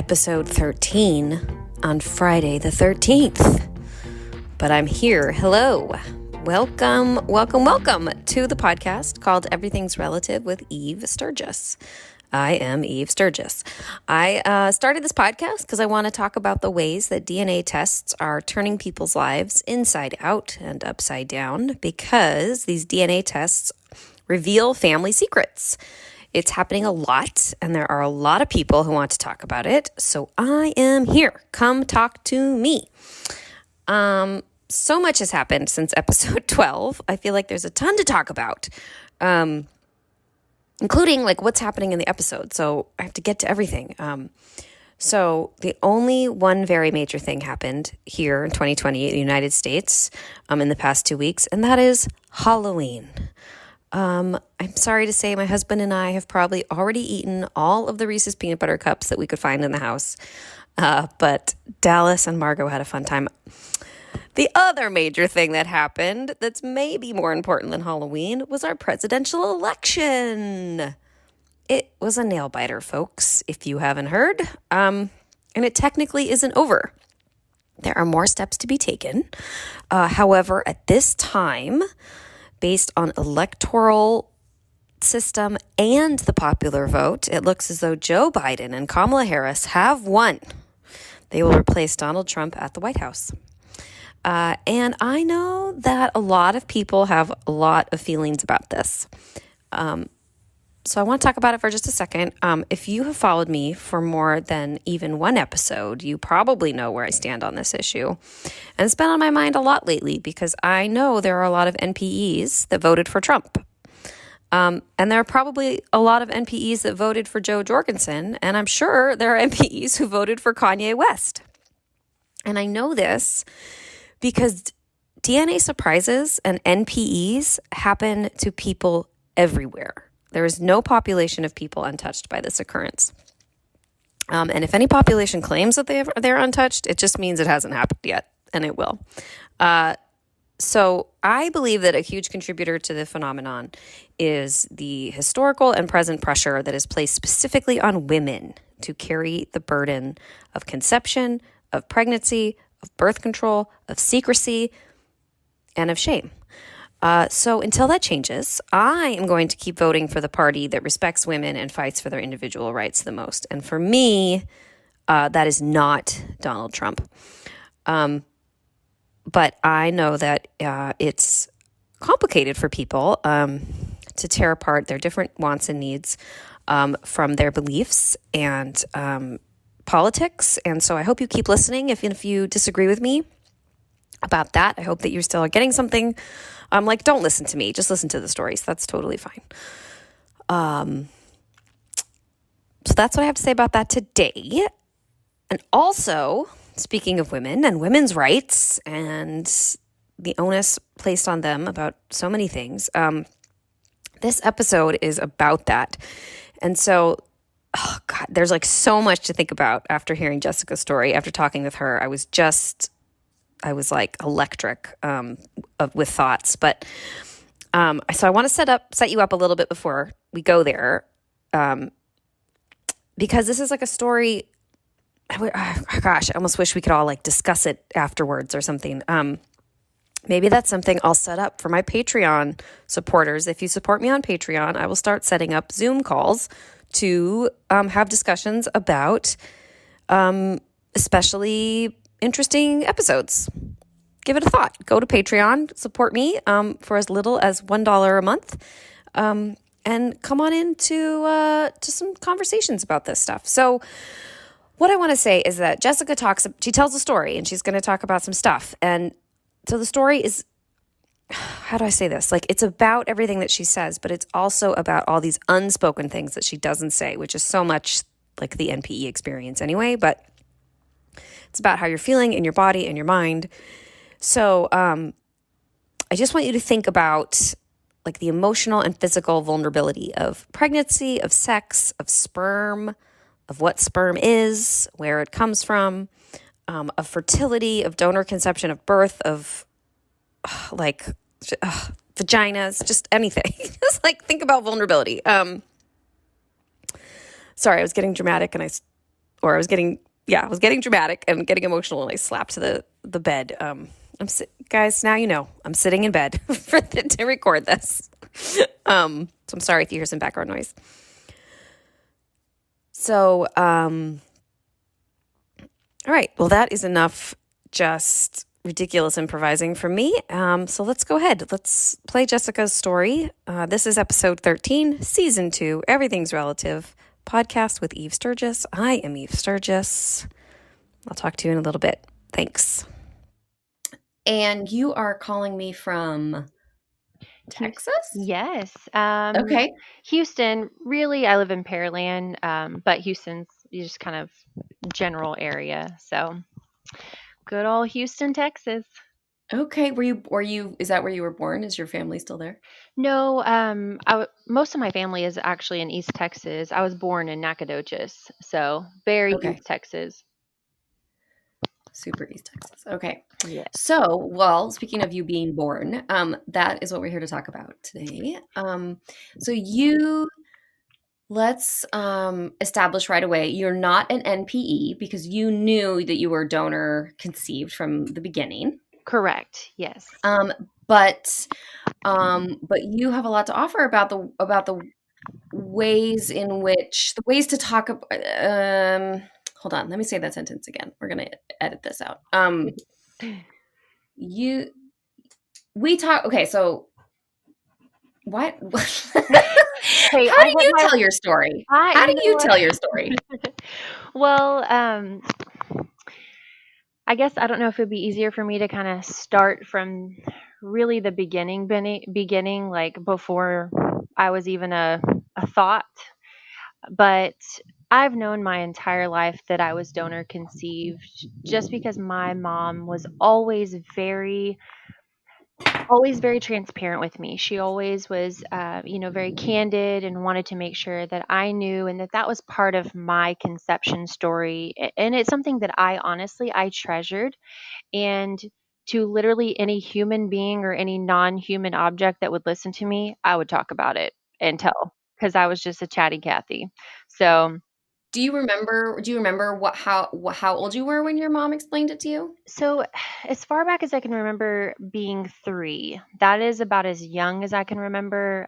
episode 13 on Friday the 13th. But I'm here. Hello. Welcome to the podcast called Everything's Relative with Eve Sturgis. I am Eve Sturgis. I started this podcast because I want to talk about the ways that DNA tests are turning people's lives inside out and upside down, because these DNA tests reveal family secrets. It's happening a lot, and there are a lot of people who want to talk about it. So I am here. Come talk to me. So much has happened since episode 12. I feel like there's a ton to talk about, including like what's happening in the episode. So I have to get to everything. So the only one very major thing happened here in 2020 in the United States in the past 2 weeks, and that is Halloween. I'm sorry to say my husband and I have probably already eaten all of the Reese's peanut butter cups that we could find in the house. But Dallas and Margot had a fun time. The other major thing that happened that's maybe more important than Halloween was our presidential election. It was a nail biter, folks, if you haven't heard. And it technically isn't over. There are more steps to be taken. However, at this time, based on electoral system and the popular vote, it looks as though Joe Biden and Kamala Harris have won. They will replace Donald Trump at the White House. And I know that a lot of people have a lot of feelings about this. So I want to talk about it for just a second. If you have followed me for more than even one episode, you probably know where I stand on this issue. And it's been on my mind a lot lately because I know there are a lot of NPEs that voted for Trump. And there are probably a lot of NPEs that voted for Joe Jorgensen. And I'm sure there are NPEs who voted for Kanye West. And I know this because DNA surprises and NPEs happen to people everywhere. There is no population of people untouched by this occurrence. And if any population claims that they're untouched, it just means it hasn't happened yet, and it will. So I believe that a huge contributor to the phenomenon is the historical and present pressure that is placed specifically on women to carry the burden of conception, of pregnancy, of birth control, of secrecy, and of shame. So until that changes, I am going to keep voting for the party that respects women and fights for their individual rights the most. And for me, that is not Donald Trump. But I know that it's complicated for people to tear apart their different wants and needs from their beliefs and politics. And so I hope you keep listening. If you disagree with me about that, I hope that you still are getting something. Don't listen to me. Just listen to the stories. That's totally fine. So that's what I have to say about that today. And also, speaking of women and women's rights and the onus placed on them about so many things, this episode is about that. And so, oh God, there's like so much to think about after hearing Jessica's story. After talking with her, I was like electric with thoughts. But so I want to set you up a little bit before we go there, because this is like a story. Gosh, I almost wish we could all like discuss it afterwards or something. Maybe that's something I'll set up for my Patreon supporters. If you support me on Patreon, I will start setting up Zoom calls to have discussions about especially interesting episodes. Give it a thought. Go to Patreon, support me for as little as $1 a month, and come on into to some conversations about this stuff. So what I want to say is that Jessica she tells a story, and she's going to talk about some stuff. And so the story is, how do I say this? Like, it's about everything that she says, but it's also about all these unspoken things that she doesn't say, which is so much like the NPE experience anyway, but it's about how you're feeling in your body and your mind. So I just want you to think about like the emotional and physical vulnerability of pregnancy, of sex, of sperm, of what sperm is, where it comes from, of fertility, of donor conception, of birth, of vaginas, just anything. Just like think about vulnerability. Sorry, I was getting dramatic and I or I was getting dramatic and getting emotional, and I slapped the bed. Guys, now you know I'm sitting in bed to record this. So I'm sorry if you hear some background noise. So, all right. Well, that is enough just ridiculous improvising from me. So let's go ahead. Let's play Jessica's story. This is episode 13, season 2, Everything's Relative, podcast with Eve Sturgis. I am Eve Sturgis. I'll talk to you in a little bit. Thanks. And you are calling me from Texas? Yes. Okay. Houston, really, I live in Pearland, but Houston's just kind of general area. So good old Houston, Texas. Okay. Is that where you were born? Is your family still there? No, most of my family is actually in East Texas. I was born in Nacogdoches, so very Okay. East Texas. Super East Texas. Okay. Yeah. So, well, speaking of you being born, that is what we're here to talk about today. Let's establish right away, you're not an NPE because you knew that you were donor conceived from the beginning. Correct. Yes. But you have a lot to offer about the ways to talk about. Hold on, let me say that sentence again. We're gonna edit this out. Okay, so what? Hey, How do you tell your story? How do you tell your story? Well, I guess I don't know if it'd be easier for me to kind of start from really the beginning, like before I was even a thought. But I've known my entire life that I was donor conceived just because my mom was always very transparent with me. She always was, very candid and wanted to make sure that I knew and that that was part of my conception story. And it's something that I treasured. And to literally any human being or any non-human object that would listen to me, I would talk about it and tell because I was just a chatty Cathy. So Do you remember how old you were when your mom explained it to you? So, as far back as I can remember being 3, that is about as young as I can remember.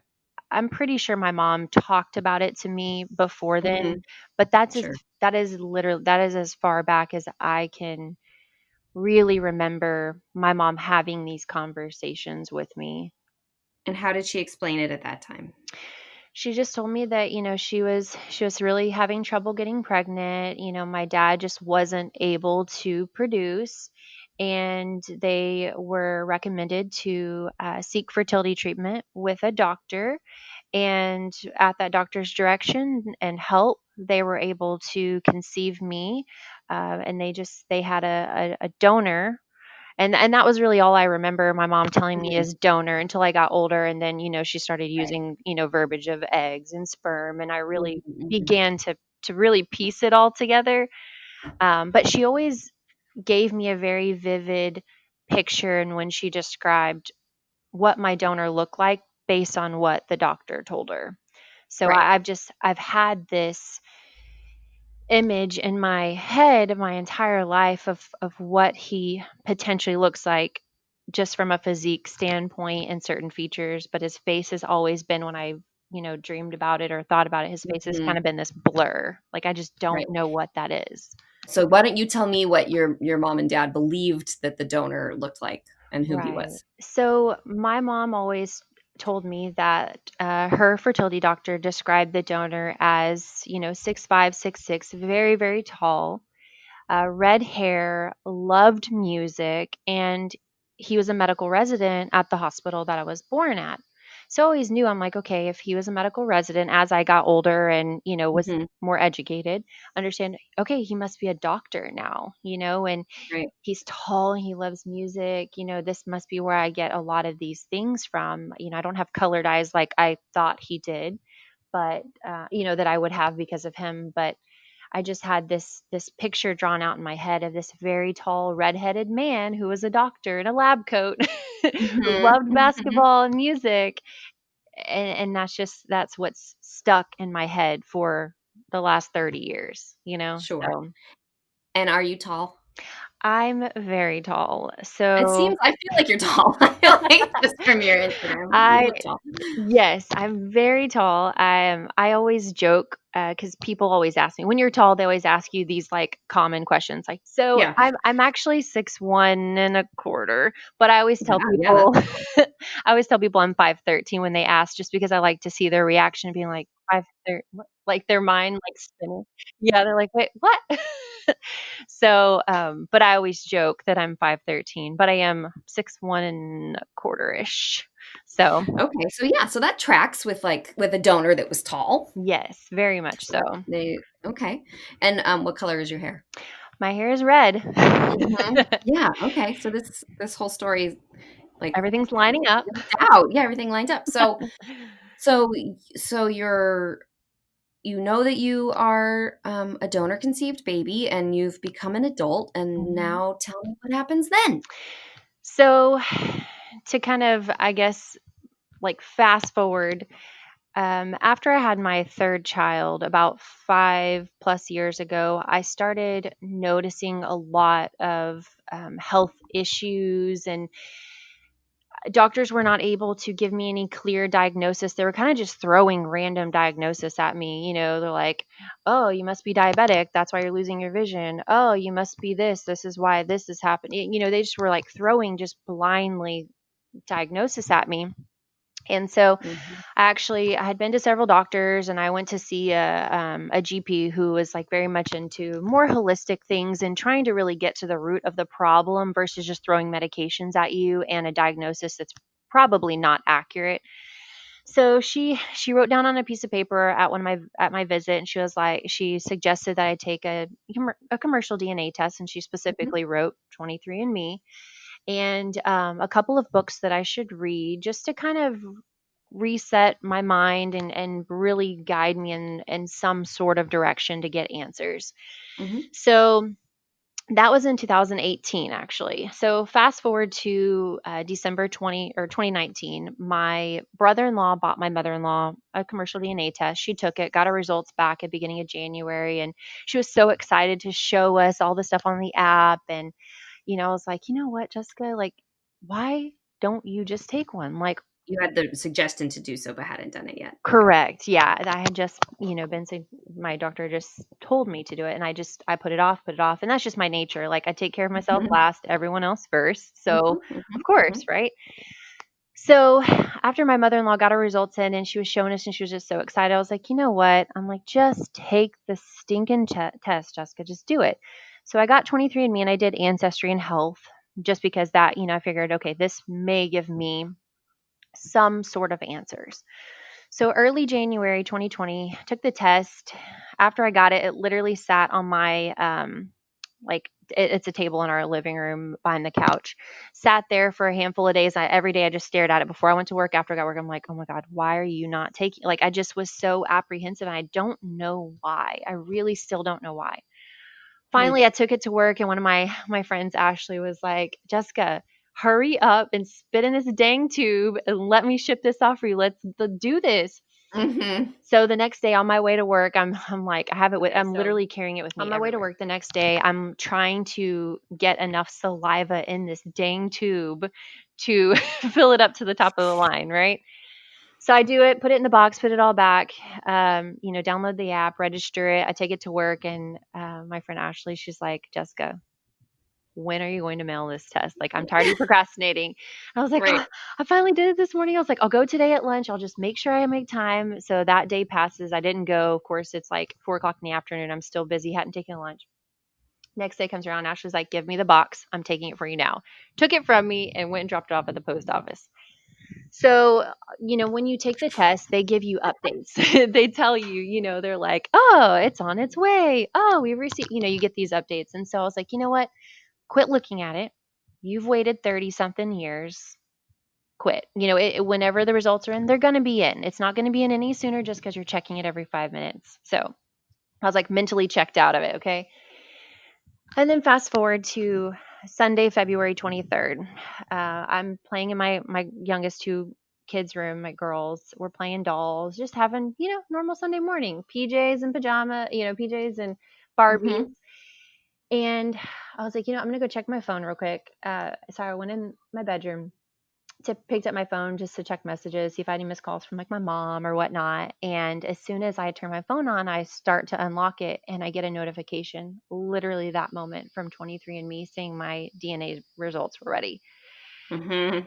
I'm pretty sure my mom talked about it to me before then, Mhm. but Sure. that is as far back as I can really remember my mom having these conversations with me. And how did she explain it at that time? She just told me that, she was really having trouble getting pregnant. My dad just wasn't able to produce, and they were recommended to seek fertility treatment with a doctor. And at that doctor's direction and help, they were able to conceive me. And they had a donor, and that was really all I remember my mom telling me Mhm. is donor until I got older, and then, she started Right. using, verbiage of eggs and sperm, and I Mhm, really mhm. began to really piece it all together. But she always gave me a very vivid picture, and when she described what my donor looked like based on what the doctor told her. So Right. I've had this image in my head my entire life of what he potentially looks like just from a physique standpoint and certain features, but his face has always been when I, dreamed about it or thought about it, his face has kind Mhm. of been this blur. Like I just Right. don't know what that is. So why don't you tell me what your mom and dad believed that the donor looked like and who he Right. was? So my mom always told me that her fertility doctor described the donor as, 6'5", 6'6", very, very tall, red hair, loved music, and he was a medical resident at the hospital that I was born at. So I always knew, I'm like, okay, if he was a medical resident as I got older and, was Mhm. more educated, understand, okay, he must be a doctor now, and Right. he's tall and he loves music, this must be where I get a lot of these things from. I don't have colored eyes like I thought he did, but, that I would have because of him. But I just had this picture drawn out in my head of this very tall redheaded man who was a doctor in a lab coat who Mhm. loved Mhm. basketball and music, and that's what's stuck in my head for the last 30 years, you know? Sure. So And are you tall? I'm very tall. It So seems I feel like you're tall. I feel like just from your Instagram, you I look tall. Yes, I'm very tall. I always joke because people always ask me when you're tall. They always ask you these like common questions. Like, so Yeah. I'm actually 6'1 1/4, but I always tell Wow, yeah, that's people I always tell people I'm 5'13 when they ask, just because I like to see their reaction, being like 5'13, like their mind like spinning. Yeah, they're like, wait, what? So, but I always joke that I'm 5'13, but I am 6'1 1/4 ish. So. okay, so yeah, so that tracks with, like with a donor that was tall. Yes, very much So so. that they okay. And, what color is your hair? My hair is red. Mhm. Yeah, okay, so this whole story, like, Everything's lining up. worked out. Yeah, everything lines up. So you know that you are, a donor-conceived baby, and you've become an adult, and Mhm. now tell me what happens then. So, to kind of, I guess, like fast forward, after I had my third child about 5+ years ago, I started noticing a lot of health issues, and doctors were not able to give me any clear diagnosis. They were kind of just throwing random diagnosis at me. They're like, "Oh, you must be diabetic. That's why you're losing your vision. Oh, you must be this. This is why this is happening." They just were like throwing just blindly diagnosis at me. And so Mhm, I had been to several doctors, and I went to see a GP who was like very much into more holistic things and trying to really get to the root of the problem versus just throwing medications at you and a diagnosis that's probably not accurate. So she wrote down on a piece of paper at my visit, and she suggested that I take a commercial DNA test, and she mhm, specifically wrote 23andMe and a couple of books that I should read just to kind of reset my mind and really guide me in some sort of direction to get answers. mhm, So that was in 2018, actually. So fast forward to December 2019, my brother-in-law bought my mother-in-law a commercial DNA test. She took it, got her results back at beginning of January, and she was so excited to show us all the stuff on the app. And I was like, you know what, Jessica, like, why don't you just take one? Like, you had the suggestion to do so, but hadn't done it yet. Okay. correct. Yeah. And I had just, been saying, my doctor just told me to do it. And I put it off, put it off. And that's just my nature. Like, I take care of myself Mhm, last, everyone else first. So, mhm, mhm, of course, mhm, right? So, after my mother in law got her results in and she was showing us and she was just so excited, I was like, you know what? I'm like, just take the stinking test, Jessica. Just do it. So, I got 23andMe and I did Ancestry and Health just because that, I figured, okay, this may give me some sort of answers. So early January 2020, took the test. After I got it, it literally sat on my like it's a table in our living room behind the couch. Sat there for a handful of days. Every day I just stared at it before I went to work. After I got work, I'm like, oh my god, why are you not taking? Like I just was so apprehensive, and I don't know why. I really still don't know why. mm, Finally, I took it to work, and one of my friends, Ashley, was like, Jessica, hurry up and spit in this dang tube and let me ship this off for you. Let's do this. mhm. So the next day on my way to work, I'm like, I have it with, Okay, I'm so literally carrying it with me on my way to everywhere. work the next day. I'm trying to get enough saliva in this dang tube to fill it up to the top of the line, right? So I do it, put it in the box, put it all back, download the app, register it. I take it to work, and my friend Ashley, she's like, Jessica, when are you going to mail this test? Like, I'm tired of you procrastinating. I was like, Right. oh, I finally did it this morning. I was like, I'll go today at lunch. I'll just make sure I make time. So that day passes. I didn't go. Of course, it's like 4 o'clock in the afternoon. I'm still busy, hadn't taken lunch. Next day comes around. Ashley's like, give me the box. I'm taking it for you now. Took it from me and went and dropped it off at the post office. So, when you take the test, they give you updates. They tell you, they're like, oh, it's on its way. Oh, we received, you get these updates. And so I was like, you know what? Quit looking at it. You've waited 30 something years. Quit. Whenever the results are in, they're going to be in. It's not going to be in any sooner just because you're checking it every 5 minutes. So I was like mentally checked out of it. Okay. And then fast forward to Sunday, February 23rd. I'm playing in my youngest, who kids' room, my girls were playing dolls, just having, normal Sunday morning, PJs and pajama, PJs and Barbies. Mm-hmm. And I was like, I'm going to go check my phone real quick. So I went in my bedroom, picked up my phone just to check messages, see if I had any missed calls from like my mom or whatnot. And as soon as I turn my phone on, I start to unlock it and I get a notification literally that moment from 23andMe saying my DNA results were ready. Mm-hmm.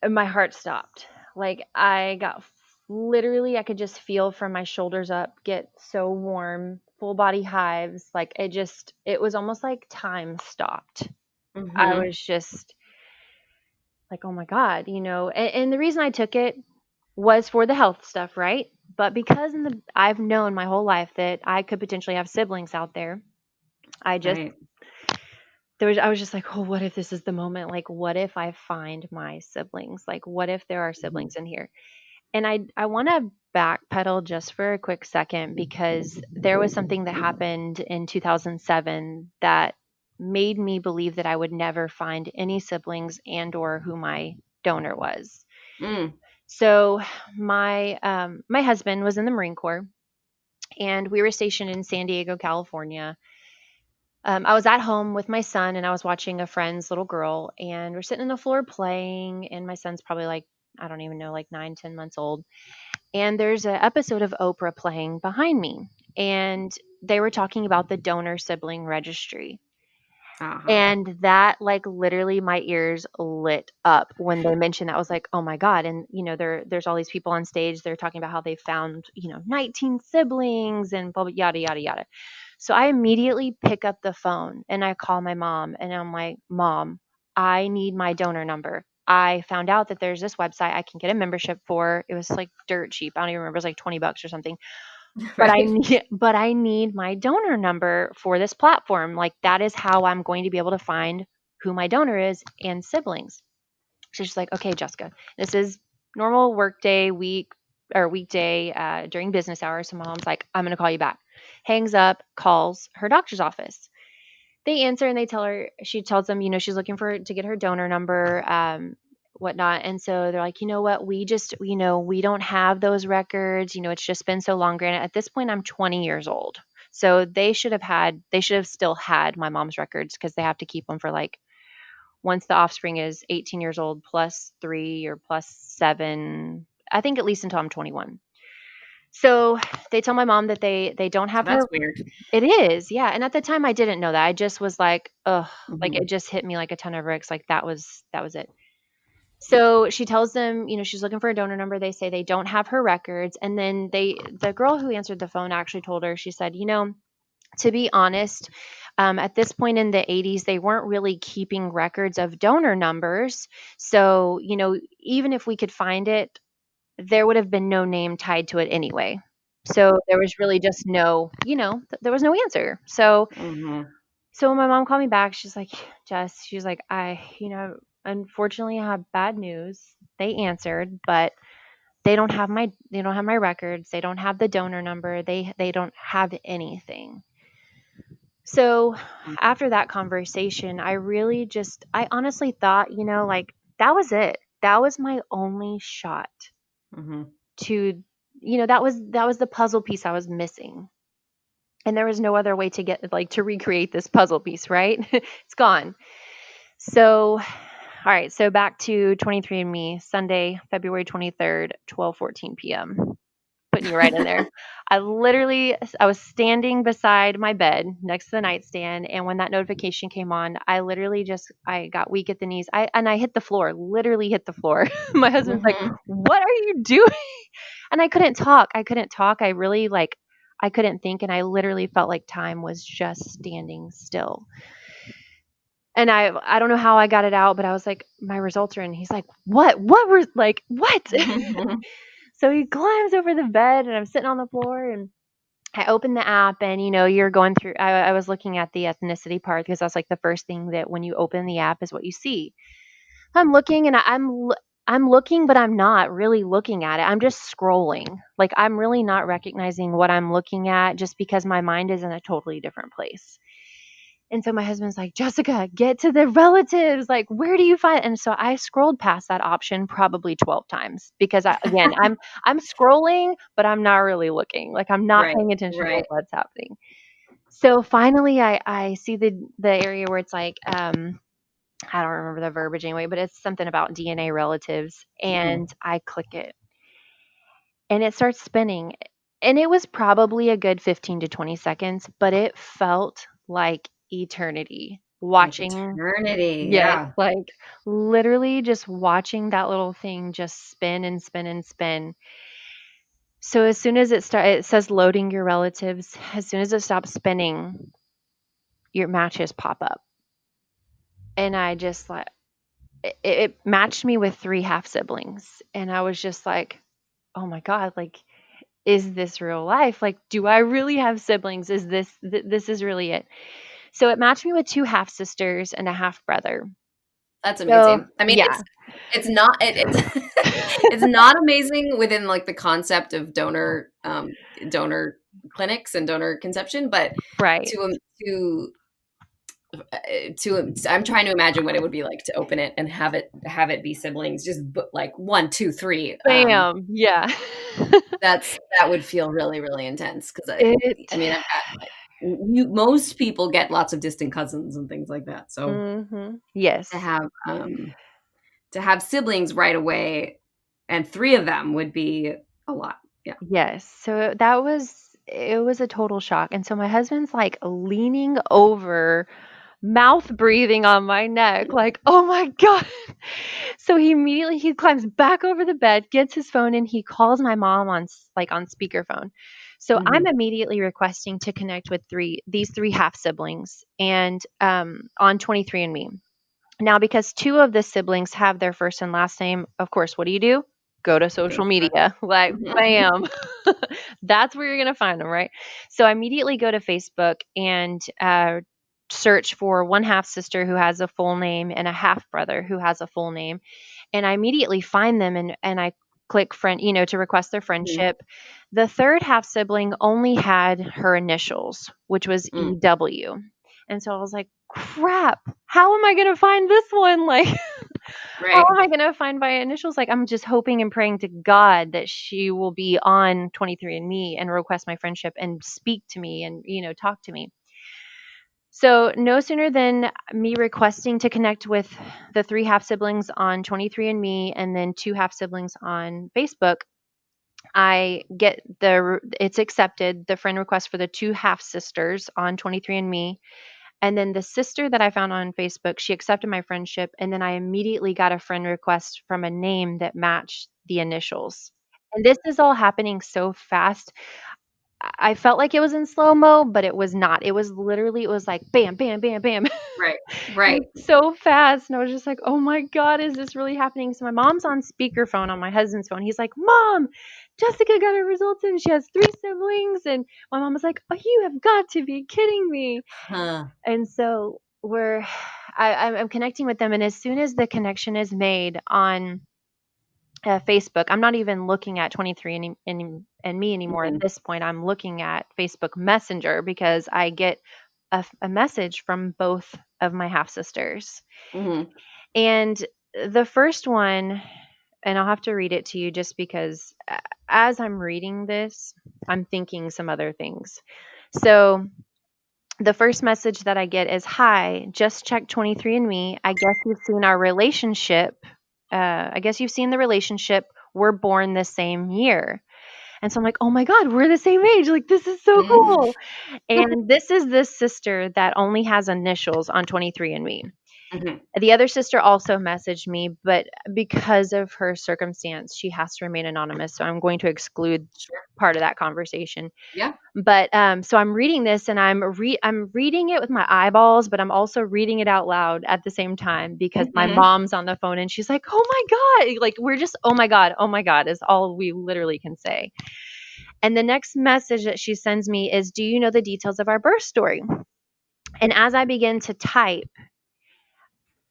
And my heart stopped. Like I got literally, I could just feel from my shoulders up get so warm, full body hives. Like it was almost like time stopped. I Mm-hmm. was just like, oh my God, and the reason I took it was for the health stuff, right? But because I've known my whole life that I could potentially have siblings out there, I just Right. I was just like, oh, what if this is the moment? Like, what if I find my siblings? Like, what if there are Mm-hmm. siblings in here? And I want to backpedal just for a quick second because there was something that happened in 2007 that made me believe that I would never find any siblings and or who my donor was. Mm. So my husband was in the Marine Corps, and we were stationed in San Diego, California. I was at home with my son, and I was watching a friend's little girl, and we're sitting on the floor playing. And my son's probably like, I don't even know, like 9, 10 months old. And there's an episode of Oprah playing behind me, and they were talking about the donor sibling registry. Uh-huh. And that, like, literally my ears lit up when they mentioned that. I was like, oh my God. And, there's all these people on stage. They're talking about how they found, 19 siblings and blah, blah, yada, yada, yada. So I immediately pick up the phone and I call my mom and I'm like, Mom, I need my donor number. I found out that there's this website I can get a membership for. It was like dirt cheap. I don't even remember. It was like $20 or something. But I Right. need but I need my donor number for this platform. Like that is how I'm going to be able to find who my donor is and siblings. So she's like, okay, Jessica, this is normal workday weekday during business hours. So my mom's like, I'm gonna call you back. Hangs up, calls her doctor's office. They answer and she tells them, she's looking to get her donor number, whatnot. And so they're like, you know what, we just, we don't have those records. It's just been so long. Granted, at this point, I'm 20 years old. So they should have still had my mom's records because they have to keep them for like, once the offspring is 18 years old plus 3 or plus 7, I think at least until I'm 21. So they tell my mom that they don't have That's her. weird. It is, yeah. And at the time, I didn't know that. I just was like, ugh, like Mm-hmm. it just hit me like a ton of bricks. Like that was it. So she tells them, she's looking for a donor number. They say they don't have her records, and then the girl who answered the phone actually told her. She said, to be honest, at this point in the 80s, they weren't really keeping records of donor numbers. So, even if we could find it, there would have been no name tied to it anyway. So there was really just no, there was no answer. So Mm-hmm. when my mom called me back, she's like, Jess, she's like, unfortunately I have bad news. They answered, but they don't have my records. They don't have the donor number. They don't have anything. So after that conversation, I honestly thought, like that was it. That was my only shot Mm-hmm. to, that was the puzzle piece I was missing. And there was no other way to get like to recreate this puzzle piece, right? It's gone. So, all right, so back to 23andMe, Sunday, February 23rd, 12:14 p.m. Putting you right in there. I was standing beside my bed next to the nightstand, and when that notification came on, I got weak at the knees. I hit the floor, literally hit the floor. My husband's like, Mm-hmm. "What are you doing?" And I couldn't talk. I couldn't talk. I couldn't think, and I literally felt like time was just standing still. And I don't know how I got it out, but I was like, "My results are in." He's like, "What? What were like what?" So he climbs over the bed, and I'm sitting on the floor, and I open the app, and you're going through. I was looking at the ethnicity part because that's like the first thing that when you open the app is what you see. I'm looking, and I'm looking, but I'm not really looking at it. I'm just scrolling. Like I'm really not recognizing what I'm looking at just because my mind is in a totally different place. And so my husband's like, Jessica, get to the relatives. Like, where do you find? And so I scrolled past that option probably 12 times because I'm scrolling, but I'm not really looking. Like, I'm not Right. paying attention to Right. what's happening. So finally I see the area where it's like, I don't remember the verbiage anyway, but it's something about DNA relatives. And I click it and it starts spinning. And it was probably a good 15 to 20 seconds, but it felt like eternity Like watching. eternity. Yes, Yeah. like literally just watching that little thing just spin and spin and spin. So as soon as it says loading your relatives, as soon as it stops spinning, your matches pop up. And I just like it matched me with 3 half siblings. And I was just like, "Oh my god, like is this real life? Like do I really have siblings? Is this is really it?" So it matched me with 2 half sisters and a half brother. That's So, amazing. I mean, yeah. it's not it's it's not amazing within like the concept of donor clinics and donor conception, but Right. to to I'm trying to imagine what it would be like to open it and have it be siblings, just like 1, 2, 3. Bam. Yeah. That would feel really, really intense because I It mean, I've got most people get lots of distant cousins and things like that. So Mhm. to Yes. have to have siblings right away, and 3 of them would be a lot. Yeah. Yes. So that was it was a total shock. And so my husband's like leaning over, mouth breathing on my neck, like, "Oh my god." So he climbs back over the bed, gets his phone, and he calls my mom on speakerphone. So I'm Mhm. immediately requesting to connect with these 3 half siblings and on 23andMe. Now, because 2 of the siblings have their first and last name, of course, what do? Go to Go social for media. Like, it. Mhm. bam. That's where you're gonna find them, right? So I immediately go to Facebook and, search for one half sister who has a full name and a half brother who has a full name, and I immediately find them and I click friend, to request their Mhm. friendship. The third half sibling only had her initials, which was Mm. EW. And so I was like, crap, how am I going to find this one? Like, how Right. am I going to find by initials? Like, I'm just hoping and praying to God that she will be on 23andMe and request my friendship and speak to me and, talk to me. So, no sooner than me requesting to connect with the 3 half siblings on 23andMe and then 2 half siblings on Facebook, I get it's accepted, the friend request for the 2 half sisters on 23andMe. And then the sister that I found on Facebook, she accepted my friendship. And then I immediately got a friend request from a name that matched the initials. And this is all happening so fast. I felt like it was in slow mo, but it was not. It was like bam, bam, bam, bam. Right. It Right. was so fast. And I was just like, oh my God, is this really happening? So my mom's on speakerphone on my husband's phone. He's like, Mom, Jessica got her results and she has 3 siblings. And my mom was like, oh, you have got to be kidding me. Huh. And so I'm connecting with them. And as soon as the connection is made on Facebook, I'm not even looking at 23 and me anymore. At Mhm. this point, I'm looking at Facebook Messenger because I get a message from both of my half sisters. Mhm. And the first one, and I'll have to read it to you just because as I'm reading this, I'm thinking some other things. So the first message that I get is, "Hi, just checked 23andMe. I guess you've seen our relationship. I guess you've seen the relationship. We're born the same year." And so I'm like, "Oh my God, we're the same age. Like, this is so Mhm. cool." And this is this sister that only has initials on 23andMe. Mhm. The other sister also messaged me, but because of her circumstance, she has to remain anonymous. So I'm going to exclude Sure. part of that conversation. Yeah. But so I'm reading this and I'm reading it with my eyeballs, but I'm also reading it out loud at the same time because my Mhm. mom's on the phone and she's like, "Oh my God." Like we're just, oh my God is all we literally can say. And the next message that she sends me is, "Do you know the details of our birth story?" And as I begin to type,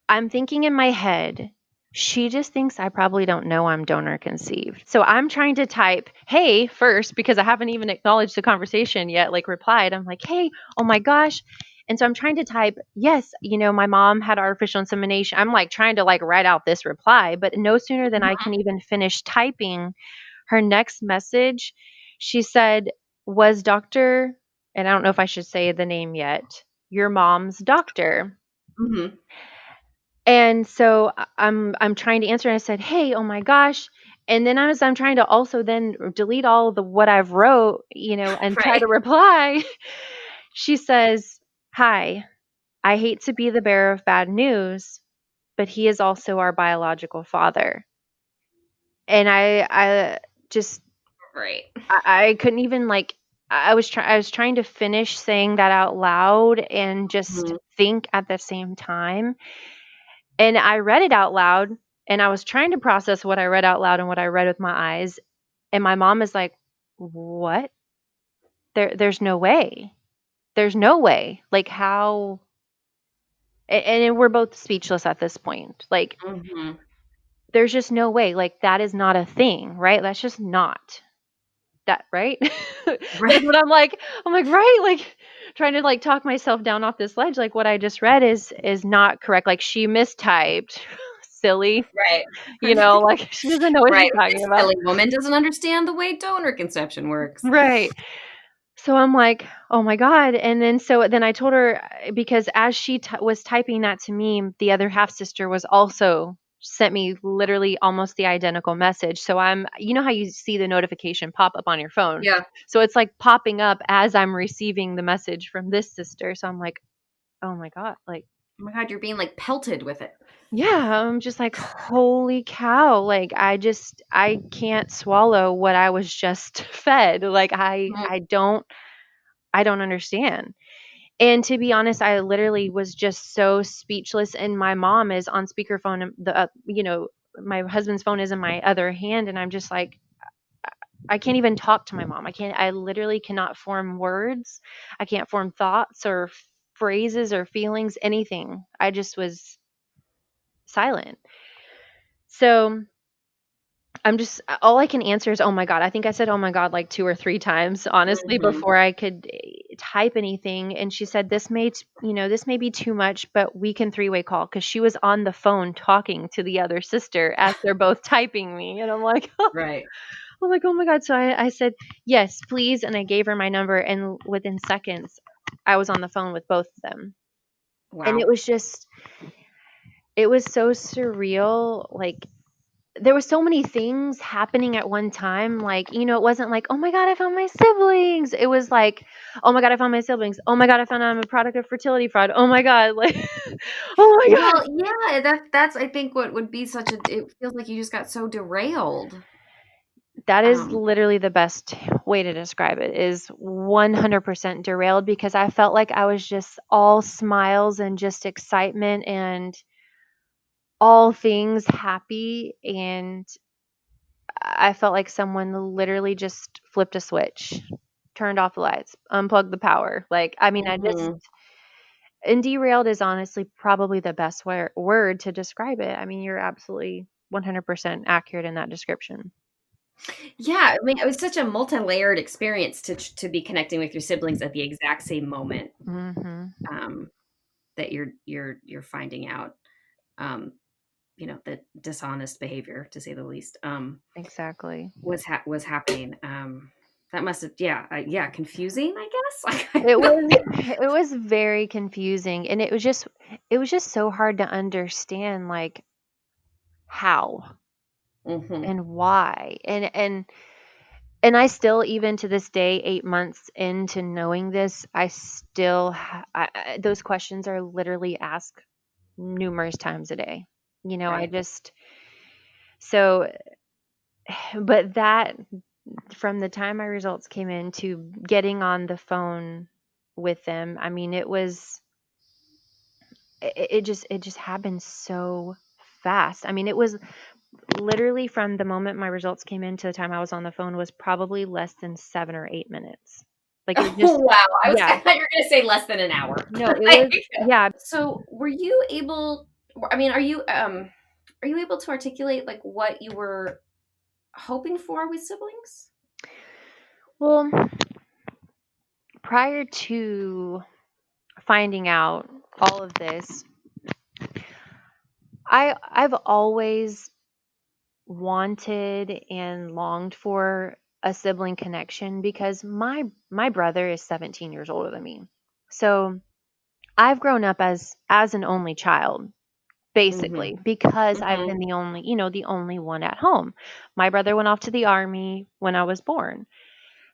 I'm thinking in my head, she just thinks I probably don't know I'm donor conceived. So I'm trying to type, "Hey," first, because I haven't even acknowledged the conversation yet, like replied. I'm like, "Hey, oh my gosh." And so I'm trying to type, yes, my mom had artificial insemination. I'm like trying to like write out this reply, but no sooner than I can even finish typing her next message, she said, was Dr. and I don't know if I should say the name yet, your mom's doctor. Mm-hmm. And so I'm trying to answer and I said, "Hey, oh my gosh." And then as I'm trying to also then delete all the what I've wrote, and try Right. to reply, she says, "Hi, I hate to be the bearer of bad news, but he is also our biological father." And I just Right. I couldn't even like I was trying to finish saying that out loud and just Mhm. think at the same time. And I read it out loud and I was trying to process what I read out loud and what I read with my eyes. And my mom is like, "What? There's no way. There's no way. Like how?" And we're both speechless at this point. Like Mhm. there's just no way. Like that is not a thing, right? That's just not that, right? That's Right. what I'm like, right? Like trying to like talk myself down off this ledge. Like what I just read is not correct. Like she mistyped. Silly. Right. Like she doesn't know what Right. she's talking This about. silly woman doesn't understand the way donor conception works. Right. So I'm like, "Oh my god." And then I told her because as she was typing that to me, the other half sister was also sent me literally almost the identical message. So you know how you see the notification pop up on your phone. Yeah. So it's like popping up as I'm receiving the message from this sister. So I'm like, "Oh my god." Like, Oh my God, you're being like pelted with it. yeah, I'm just like, "Holy cow." Like I can't swallow what I was just fed. Like Mm. I don't understand. And to be honest, I literally was just so speechless. And my mom is on speakerphone. And my husband's phone is in my other hand, and I'm just like, I can't even talk to my mom. I literally cannot form words. I can't form thoughts or phrases or feelings, anything. I just was silent. So I'm just all I can answer is, "Oh my god." I think I said, "Oh my god," like 2 or 3 times, honestly, Mhm. before I could, type anything, and she said, this may be too much, but we can three-way call," because she was on the phone talking to the other sister as they're both typing me, and I'm like, Right. I'm like, "Oh my god." So I said, "Yes, please," and I gave her my number, and within seconds, I was on the phone with both of them. And Wow. it was so surreal, like there was so many things happening at one time. Like, it wasn't like, "Oh my god, I found my siblings." It was like, "Oh my god, I found my siblings. Oh my god, I found out I'm a product of fertility fraud. Oh my god." Like, "Oh my god." Well, yeah, that's I think what would be such a it feels like you just got so derailed. That is Um, literally the best way to describe it, is 100% derailed, because I felt like I was just all smiles and just excitement and all things happy, and I felt like someone literally just flipped a switch, turned off the lights, unplugged the power. Like, I mean, mhm. and derailed is honestly probably the best word to describe it. I mean, you're absolutely 100% accurate in that description. Yeah, I mean, it was such a multi-layered experience to be connecting with your siblings at the exact same moment, Mhm. um, that you're finding out, um, the dishonest behavior, to say the least, Exactly. was happening. That must have, yeah, yeah, confusing, I guess. I It don't was think. it was very confusing, and it was just so hard to understand, like, how Mhm. and why. And I still, even to this day, 8 months into knowing this, I still those questions are literally asked numerous times a day. I Right. just so but that from the time my results came in to getting on the phone with them, I mean, it just happened so fast. I mean, it was literally from the moment my results came in to the time I was on the phone was probably less than 7 or 8 minutes. Like it Oh, just wow. I yeah. thought you were gonna say less than an hour. No, it was Like, yeah. so were you able I mean, are you able to articulate, like, what you were hoping for with siblings? Well, prior to finding out all of this, I've always wanted and longed for a sibling connection because my brother is 17 years older than me. So I've grown up as an only child, Mhm. basically, because I've Mhm. been the only one at home. My brother went off to the army when I was born.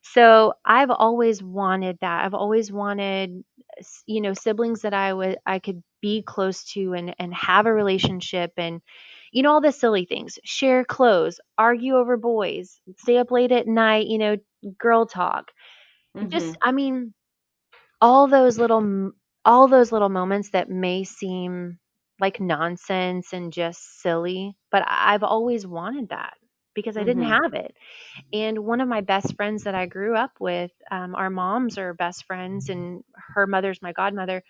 So I've always wanted that. I've always wanted siblings that I could be close to and have a relationship, and all the silly things. Share clothes, argue over boys, stay up late at night, girl talk. Just Mhm. I mean, all those little all those little moments that may seem like nonsense and just silly, but I've always wanted that because I didn't Mhm. have it. And one of my best friends that I grew up with, our moms are best friends, and her mother's my godmother.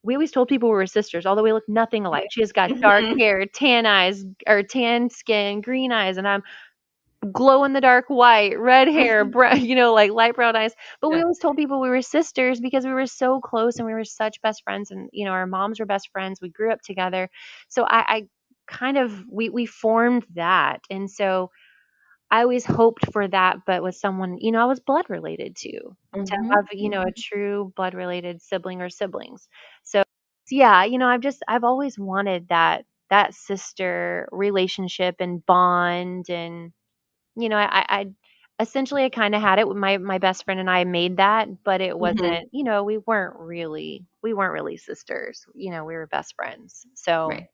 We always told people we were sisters, although we look nothing alike. She has got dark Mhm. hair, tan eyes, or tan skin, green eyes, and I'm glow in the dark white, red hair, brown, like light brown eyes. But we Yeah. always told people we were sisters because we were so close and we were such best friends. And our moms were best friends. We grew up together, so I kind of we formed that, and so I always hoped for that, but with someone, I was blood related to have, Mhm. a true blood related sibling or siblings. So yeah, I've always wanted that sister relationship and bond, and I essentially I kind of had it with my best friend, and I made that, but it Mhm. wasn't, we weren't really sisters. We were best friends. So Right.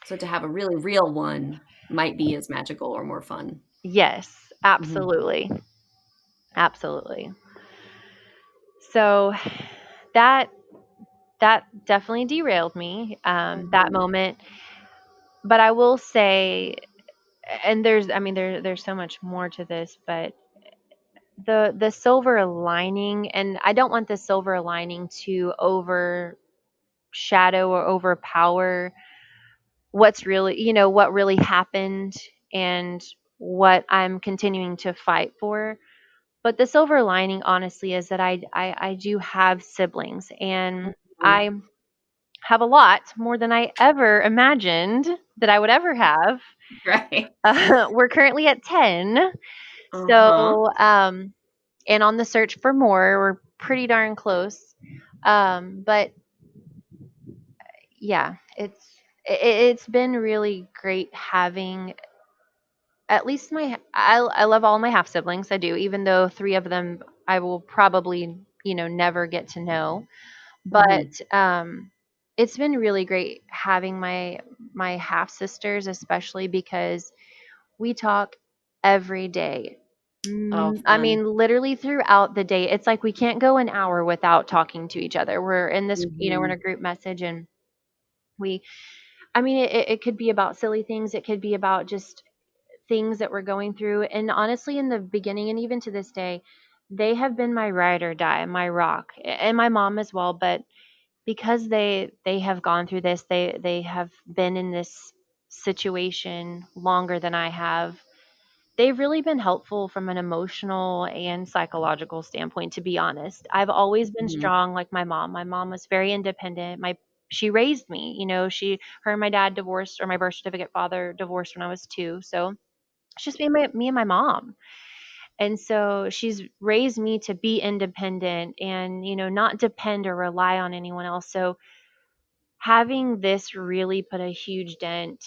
So to have a really real one might be as magical or more fun. yes, Mhm. absolutely. Absolutely. So that that definitely derailed me, that Mhm. moment. But I will say, and there's so much more to this, but the silver lining, and I don't want the silver lining to overshadow or overpower what's really, what really happened and what I'm continuing to fight for. But the silver lining, honestly, is that I do have siblings, and Mhm. I have a lot more than I ever imagined that I would ever have. Right. We're currently at 10. Uh-huh. So, and on the search for more, we're pretty darn close. But yeah, it's been really great having at least I love all my half siblings. I do, even though three of them I will probably, never get to know. But Mhm. it's been really great having my half sisters, especially because we talk every day. Oh, I fun. mean, literally throughout the day. It's like we can't go an hour without talking to each other. We're in this, we're in Mhm. a group message, and we, it could be about silly things. It could be about just things that we're going through. And honestly, in the beginning and even to this day, they have been my ride or die, my rock, and my mom as well. But because they have gone through this, they have been in this situation longer than I have. They've really been helpful from an emotional and psychological standpoint, to be honest. I've always been Mhm. strong like my mom. My mom was very independent. My She raised me, her and my dad divorced, or my birth certificate father divorced when I was 2. So it's just me and my mom. And so she's raised me to be independent and, not depend or rely on anyone else. So having this really put a huge dent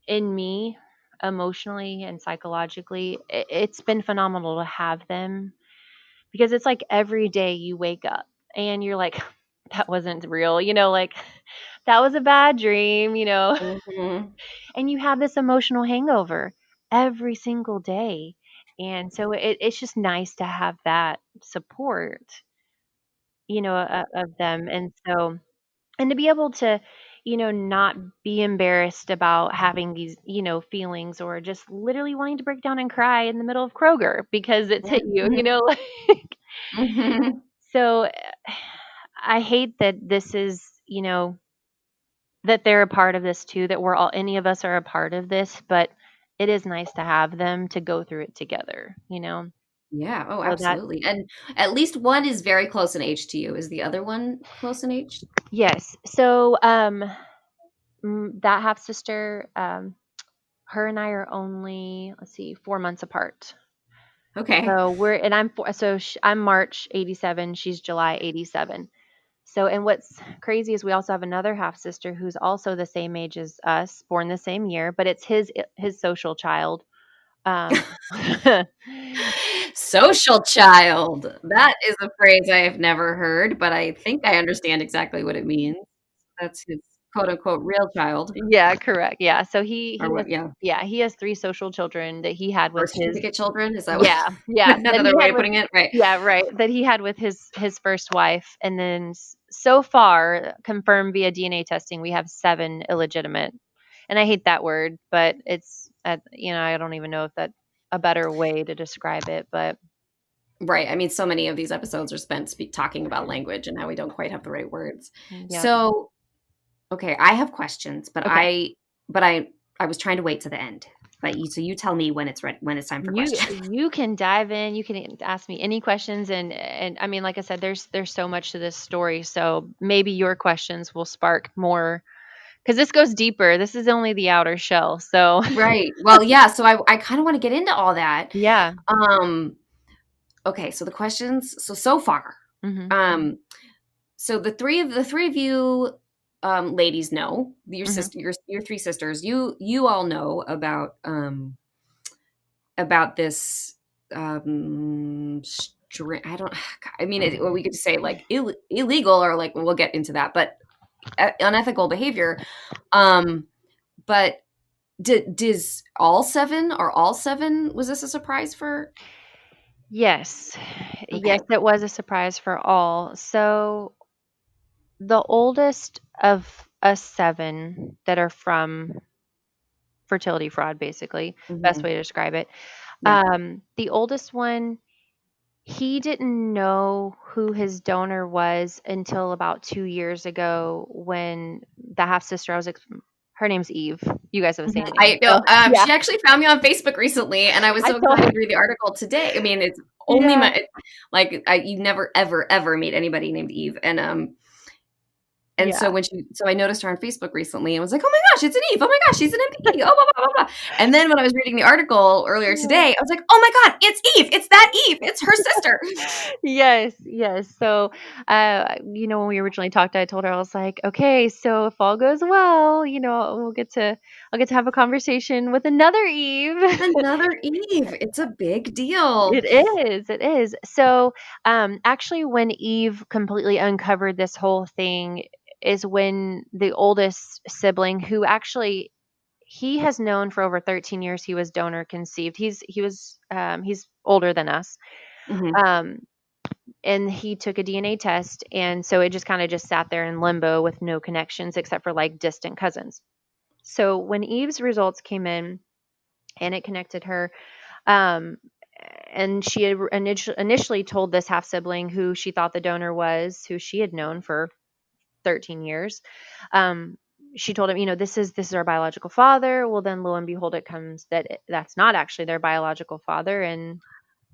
in me emotionally and psychologically. It's been phenomenal to have them because it's like every day you wake up and you're like, that wasn't real, like that was a bad dream, Mhm. and you have this emotional hangover every single day. And so it's just nice to have that support, of them. And so, and to be able to, not be embarrassed about having these, feelings, or just literally wanting to break down and cry in the middle of Kroger because it's hit you, Mhm. like, Mhm. so I hate that this is, that they're a part of this too, that we're all, any of us are a part of this, but it is nice to have them to go through it together, Yeah. Oh, So that absolutely. And at least one is very close in age to you. Is the other one close in age? yes. So that half sister, her and I are only, let's see, 4 months apart. Okay. So I'm March 87, she's July 87. So, and what's crazy is we also have another half sister who's also the same age as us, born the same year, but it's his social child. Um, Social child. That is a phrase I have never heard, but I think I understand exactly what it means. That's his quote unquote real child. yeah, correct. Yeah. So Or what? Yeah. he has three social children that he had with Birth his, certificate children. Is that what, yeah, yeah, that another he way had of with, putting it? Right. yeah, right, that he had with his first wife, and then so far confirmed via DNA testing, we have seven illegitimate. And I hate that word, but it's, I don't even know if that a better way to describe it, but Right. I mean, so many of these episodes are spent talking about language and how we don't quite have the right words. yeah. So, okay, I have questions, but Okay. I was trying to wait to the end. But you tell me when it's ready, when it's time for questions. You can dive in. You can ask me any questions, and I mean, like I said, there's so much to this story. So maybe your questions will spark more because this goes deeper. This is only the outer shell. So Right. Well, yeah. So I kind of want to get into all that. yeah. Um. Okay. So the questions. So far. Hmm. Um. So the three of you, ladies know your Hmm. sister, your three sisters. You all know about this I don't I mean or we could say like illegal or like we'll get into that, but unethical behavior. um but does all seven was this a surprise for? Yes, yes, Okay. it was a surprise for all. So the oldest of us seven that are from fertility fraud, basically, best Hmm. way to describe it. Yeah. The oldest one, he didn't know who his donor was until about 2 years ago when the half sister her name's Eve. You guys have the same Mhm. name. I know. So yeah. She actually found me on Facebook recently, and I was I so told excited to read the article today. I mean, it's only yeah. my like you never ever ever meet anybody named Eve, and Yeah. so I noticed her on Facebook recently and was like, oh my gosh, it's an Eve. Oh my gosh, she's an MP. Oh, blah, blah, blah, blah. And then when I was reading the article earlier Yeah. today, I was like, oh my God, it's Eve. It's that Eve. It's her sister. Yes, yes. So, when we originally talked, I told her, I was like, okay, so if all goes well, I'll get to have a conversation with another Eve. Another Eve. It's a big deal. It is, it is. So, actually, when Eve completely uncovered this whole thing is when the oldest sibling, who actually he has known for over 13 years, he was donor conceived. He's older than us. Hmm. Um, and he took a DNA test, and so it just kind of just sat there in limbo with no connections except for like distant cousins. So when Eve's results came in and it connected her, um, and she had initially told this half sibling who she thought the donor was, who she had known for 13 years. Um, she told him, this is our biological father. Well, then lo and behold, it comes that that's not actually their biological father, and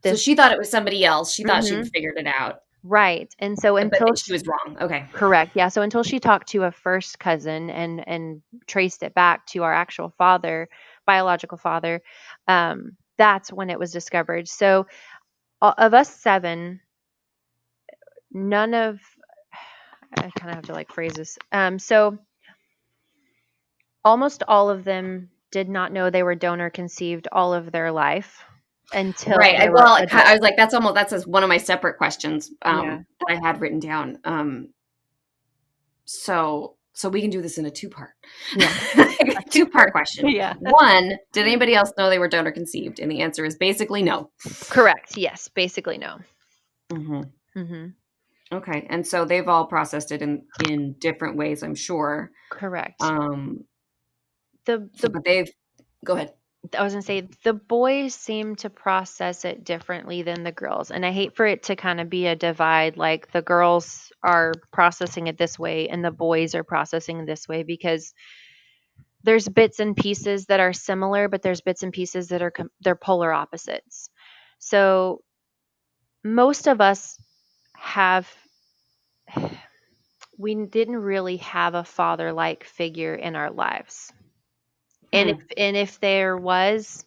So this. she thought it was somebody else. She thought she'd Hmm. figured it out, Right, and so but until she was wrong. Okay. correct, yeah. So until she talked to a first cousin and traced it back to our actual father, biological father, that's when it was discovered. So of us seven, none of I kind of have to like phrase this. So almost all of them did not know they were donor conceived all of their life until Right. they were Well, I adults. was like, that's one of my separate questions Yeah. that I had written down. So we can do this in a two-part. Yeah. Two-part question. Yeah. One, did anybody else know they were donor conceived? And the answer is basically no. Correct. Yes. Basically, no. Hmm. Hmm. Okay. And so they've all processed it in different ways, I'm sure. Correct. Um, The so, the but they've, go ahead. I was gonna say the boys seem to process it differently than the girls, and I hate for it to kind of be a divide. Like the girls are processing it this way, and the boys are processing it this way because there's bits and pieces that are similar, but there's bits and pieces that are they're polar opposites. So most of us have we didn't really have a father-like figure in our lives. And Hmm. if there was,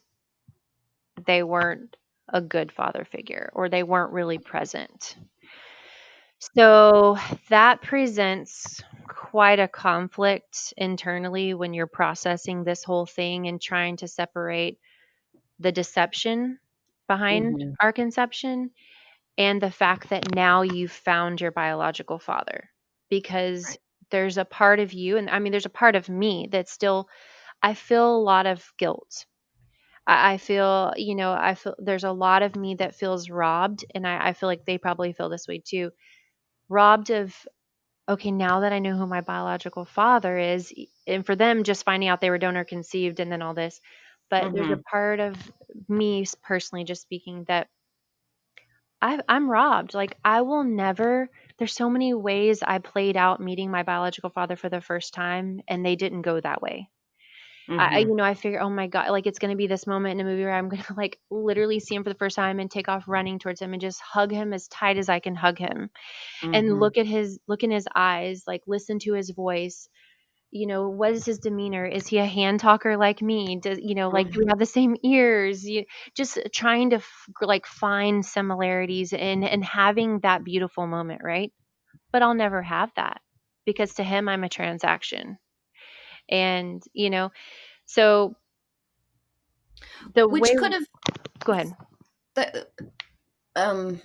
they weren't a good father figure, or they weren't really present. So that presents quite a conflict internally when you're processing this whole thing and trying to separate the deception behind Hmm. our conception and the fact that now you've found your biological father. Because Right. there's a part of you, and I mean, there's a part of me that still, I feel a lot of guilt. I feel, I feel there's a lot of me that feels robbed. And I feel like they probably feel this way too, robbed of, okay, now that I know who my biological father is, and for them, just finding out they were donor conceived and then all this. But there's a Hmm. part of me, personally, just speaking, that I'm robbed. Like, I will never, there's so many ways I played out meeting my biological father for the first time, and they didn't go that way. Hmm. I figure, oh my God, like it's going to be this moment in a movie where I'm going to like literally see him for the first time and take off running towards him and just hug him as tight as I can hug him, and Hmm. look in his eyes, like listen to his voice. What is his demeanor? Is he a hand talker like me? Does, like, do we Hmm. have the same ears? Just trying to like find similarities and having that beautiful moment, right? But I'll never have that, because to him, I'm a transaction. And, so the way, Which could have go ahead. the um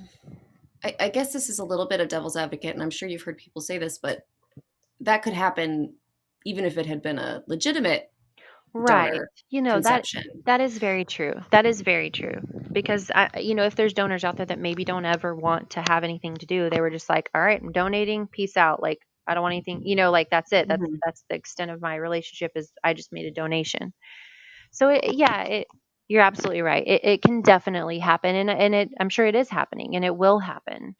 I guess this is a little bit of devil's advocate, and I'm sure you've heard people say this, but that could happen even if it had been a legitimate Right. donor That conception. that is very true. That is very true. Because if there's donors out there that maybe don't ever want to have anything to do, they were just like, "All right, I'm donating. Peace out. Like, I don't want anything, like that's it. That's Hmm. that's the extent of my relationship, is I just made a donation." So you're absolutely right. It can definitely happen, and I'm sure it is happening, and it will happen.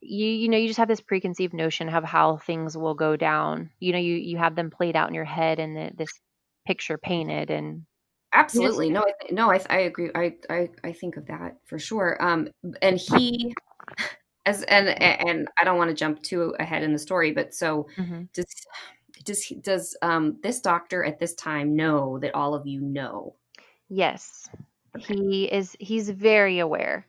You just have this preconceived notion of how things will go down. You have them played out in your head, and this picture painted, and you just Absolutely. No, no, I agree. I think of that for sure. And he, and I don't want to jump too ahead in the story, but so Mhm. does does this doctor at this time know that all of you know? Yes, Okay. he's very aware,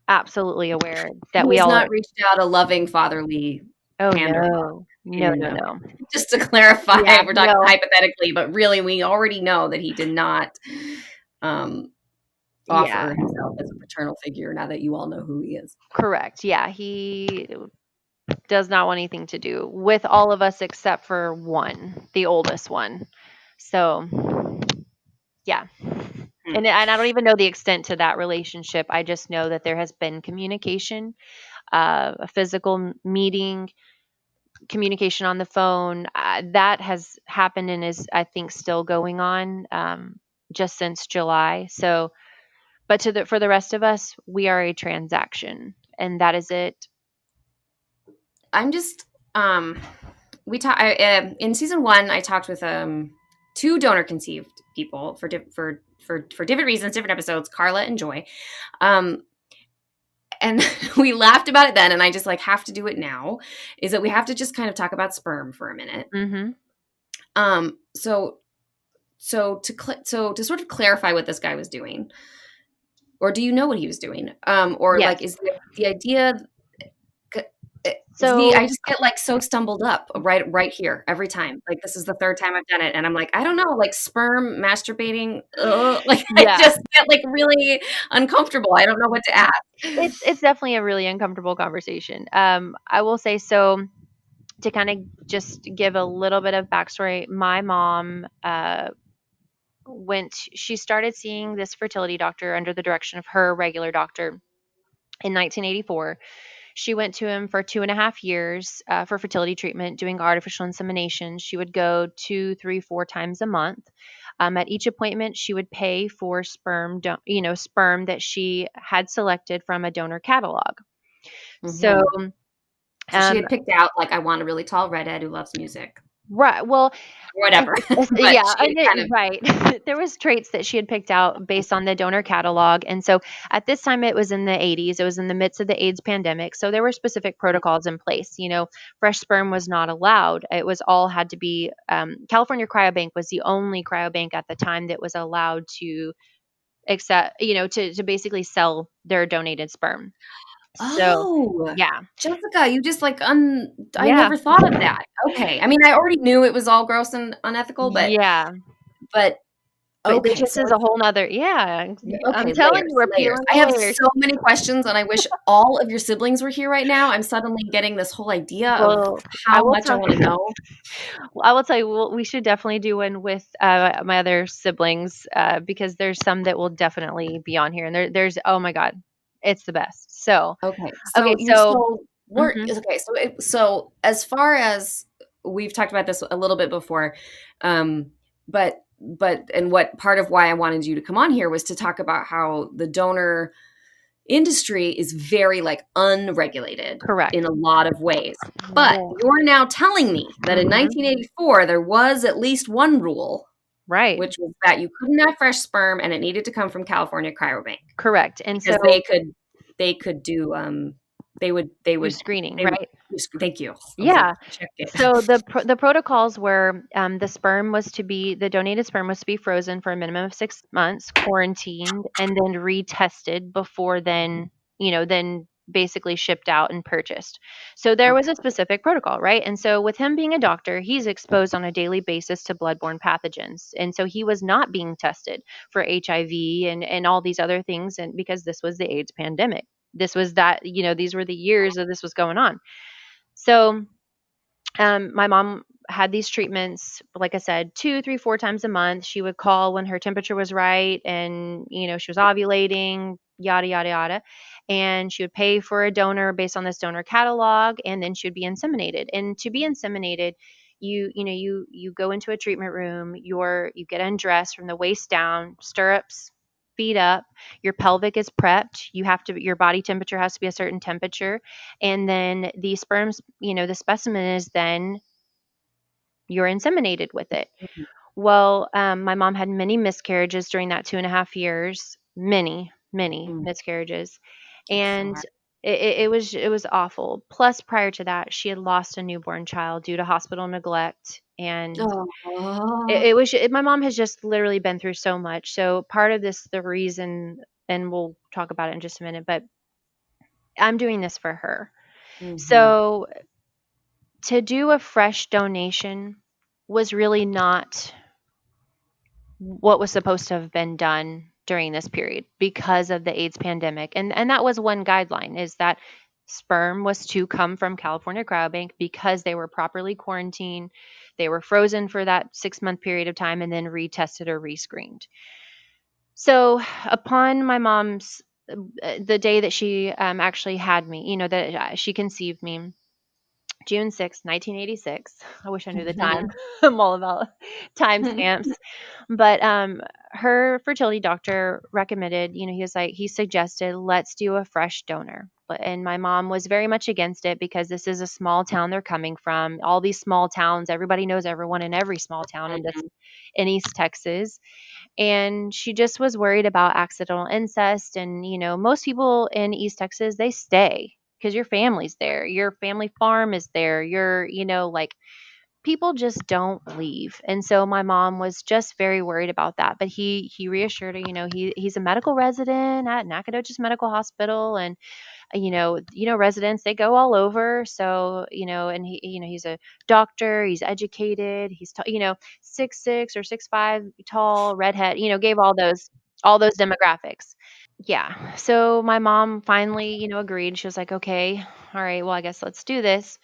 absolutely aware that He we has all not are. reached out a loving fatherly Oh, hand or hug. no. He No, didn't no, know. no. Just to clarify, Yeah, we're talking no. hypothetically, but really we already know that he did not um, Yeah, offer himself as a paternal figure now that you all know who he is. correct. Yeah, he does not want anything to do with all of us except for one, the oldest one. So, yeah. Hmm. And I don't even know the extent to that relationship. I just know that there has been communication, a physical meeting, communication on the phone. That has happened and is, I think, still going on, just since July. So, but for the rest of us, we are a transaction, and that is it. I'm just we talked in season one. I talked with two donor conceived people for different reasons, different episodes, Carla and Joy. Um, and we laughed about it then, and I just like have to do it now. Is that we have to just kind of talk about sperm for a minute. Hmm. So so to sort of clarify what this guy was doing, or do you know what he was doing? Or like, Yes. is the idea? See, I So, just get like so stumbled up right here every time. Like this is the third time I've done it, and I'm like, I don't know, like sperm masturbating. Like I yeah, just get like really uncomfortable. I don't know what to ask. it's definitely a really uncomfortable conversation. I will say, so, to kind of just give a little bit of backstory. My mom she started seeing this fertility doctor under the direction of her regular doctor in 1984. She went to him for 2.5 years for fertility treatment, doing artificial insemination. She would go 2, 3, 4 times a month. At each appointment, she would pay for sperm that she had selected from a donor catalog. So, Hmm. So she um, had picked out like I want a really tall redhead who loves music. Right. Well, or whatever. But yeah, she kind of right. There was traits that she had picked out based on the donor catalog, and so at this time it was in the 80s. It was in the midst of the AIDS pandemic, so there were specific protocols in place. Fresh sperm was not allowed. It was all had to be California Cryobank was the only cryobank at the time that was allowed to accept, to basically sell their donated sperm. So, Oh, yeah, Jessica, you just like I yeah, never thought of that. Okay. I mean, I already knew it was all gross and unethical, yeah. but But okay, this so is a whole nother, yeah. I'm okay, telling you, layers, we're layers. peeling I have layers. so many questions, and I wish all of your siblings were here right now. I'm suddenly getting this whole idea of Well, I how will much I tell want to know. well, I will tell you, we should definitely do one with my other siblings because there's some that will definitely be on here, and there's oh my god, it's the best. So Okay, okay, so you're so so we're mhm, okay. So as far as we've talked about this a little bit before, but and what part of why I wanted you to come on here was to talk about how the donor industry is very like unregulated in correct. a lot of ways. But Well, you're now telling me that in mhm, 1984 there was at least one rule, right, which was that you couldn't have fresh sperm and it needed to come from California Cryobank correct. And because so they could do they would they do would screening, they would right? thank you. I was like Yeah. check it. So the protocols were the donated sperm was to be frozen for a minimum of 6 months, quarantined, and then retested before then basically shipped out and purchased. So there was Okay. a specific protocol, right? And so with him being a doctor, he's exposed on a daily basis to bloodborne pathogens, and so he was not being tested for HIV and all these other things, and because this was the AIDS pandemic, this was that these were the years that this was going on. So my mom had these treatments, like I said, 2, 3, 4 times a month. She would call when her temperature was right and, she was ovulating, yada, yada, yada. And she would pay for a donor based on this donor catalog, and then she would be inseminated. And to be inseminated, you go into a treatment room, you get undressed from the waist down, stirrups, feet up, your pelvic is prepped, your body temperature has to be a certain temperature, and then the sperms, the specimen is then you're inseminated with it. Mhm. Well, my mom had many miscarriages during that 2.5 years, many Mm, miscarriages, that's so and hard. it was awful. Plus, prior to that, she had lost a newborn child due to hospital neglect, and Oh. my mom has just literally been through so much. So part of this, the reason, and we'll talk about it in just a minute, but I'm doing this for her. Mhm. So to do a fresh donation was really not what was supposed to have been done during this period because of the AIDS pandemic. And that was one guideline, is that sperm was to come from California Cryobank because they were properly quarantined, they were frozen for that 6-month period of time, and then retested or rescreened. So upon my mom's the day that she actually had me, that she conceived me, June 6th, 1986. I wish I knew the time. I'm all about timestamps. But her fertility doctor recommended, he suggested, let's do a fresh donor. And my mom was very much against it because this is a small town they're coming from. All these small towns, everybody knows everyone in every small town in East Texas. And she just was worried about accidental incest. And, most people in East Texas, they stay because your family's there, your family farm is there, like, people just don't leave. And so my mom was just very worried about that. But he reassured her, he's a medical resident at Nacogdoches Medical Hospital, and residents, they go all over. So, and he's a doctor, he's educated, 6'6" or 6'5" tall, redhead, gave all those demographics. Yeah. So my mom finally, agreed. She was like, okay, all right, well, I guess let's do this.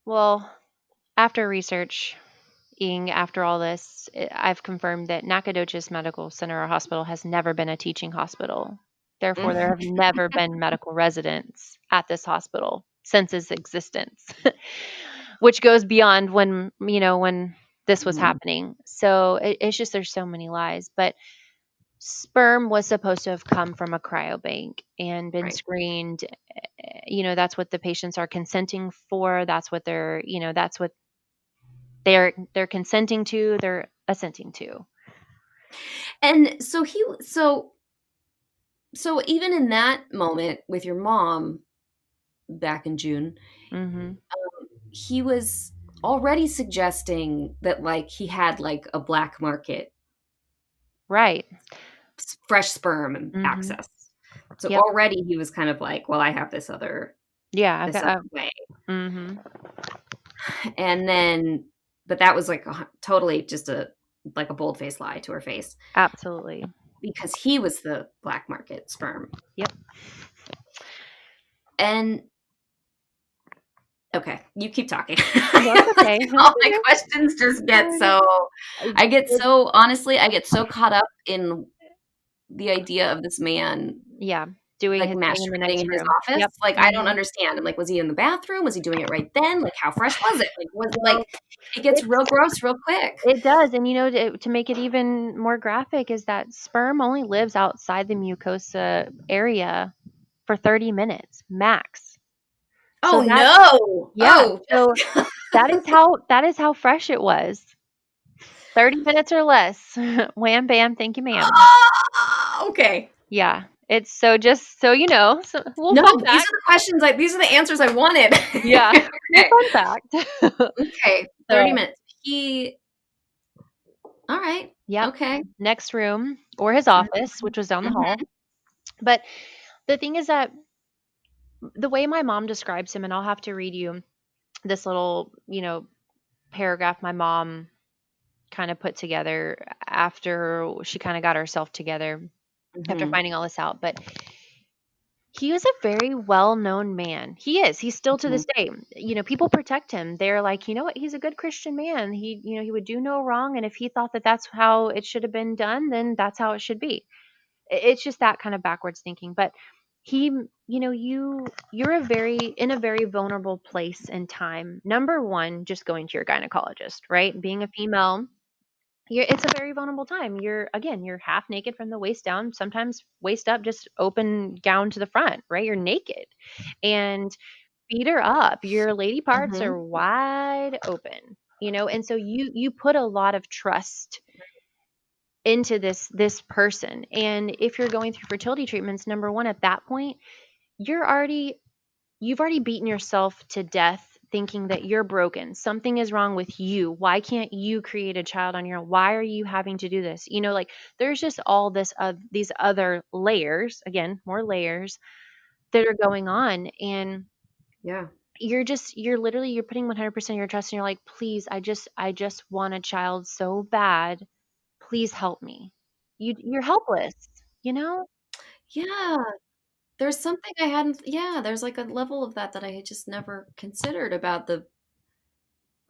Well, after researching, after all this, I've confirmed that Nacogdoches Medical Center or Hospital has never been a teaching hospital. Therefore, there have never been medical residents at this hospital since its existence, which goes beyond when this was Mhm. happening. So it's just there's so many lies. But sperm was supposed to have come from a cryobank and been Right. screened. That's what the patients are consenting for. That's what they're, that's what. they're consenting to, they're assenting to. And so even in that moment with your mom back in June, Mhm. he was already suggesting that like he had like a black market Right. fresh sperm Mhm. access. So Yep. already he was kind of like, well, I have Yeah, I've this got other way. mhm. And then, but that was like totally just a like a bold-faced lie to her face Absolutely. because he was the black market sperm. Yep. And okay, you keep talking. That's Like okay. all That's my okay. questions just get so I I get it so honestly, I get so caught up in the idea of this man yeah, doing like his thing in the masturbating next in his room. office. Yep. Like I don't Mhm. understand. I'm like, was he in the bathroom? Was he doing it right then? Like how fresh was it? Like was like Well, it gets it's real gross real quick. it does, and, to make it even more graphic is that sperm only lives outside the mucosa area for 30 minutes max. So Oh that's no. yeah, Oh, so that is how fresh it was. 30 minutes or less. Wham, bam, thank you, ma'am. okay. Yeah, it's so just so you know, so little No, fun these fact. are the questions these are the answers I wanted. Yeah, little Okay. fun fact. Okay. 30 So, minutes. He all right. yep, Okay. next room or his office, which was down the hall. Mhm. But the thing is that the way my mom describes him, and I'll have to read you this little, paragraph my mom kind of put together after she kind of got herself together after Mhm. finding all this out. But he was a very well-known man. He is. He's still to Mhm. this day. People protect him. They're like, you know what? He's a good Christian man. He would do no wrong, and if he thought that that's how it should have been done, then that's how it should be. It's just that kind of backwards thinking. But he, you're in a very vulnerable place and time. Number one, just going to your gynecologist, right? Being a female, it's a very vulnerable time. You're half naked from the waist down, sometimes waist up, just open gown to the front, right? You're naked. And feet are up. Your lady parts Mhm. are wide open, and so you put a lot of trust into this person. And if you're going through fertility treatments, number one, at that point, you've already beaten yourself to death thinking that you're broken. Something is wrong with you. Why can't you create a child on your own? Why are you having to do this? Like there's just all these other layers, again, more layers that are going on. And Yeah. you're putting 100% of your trust, and you're like, please, I just want a child so bad. Please help me. You're helpless, you know? Yeah. There's something I hadn't yeah, there's like a level of that that I had just never considered about the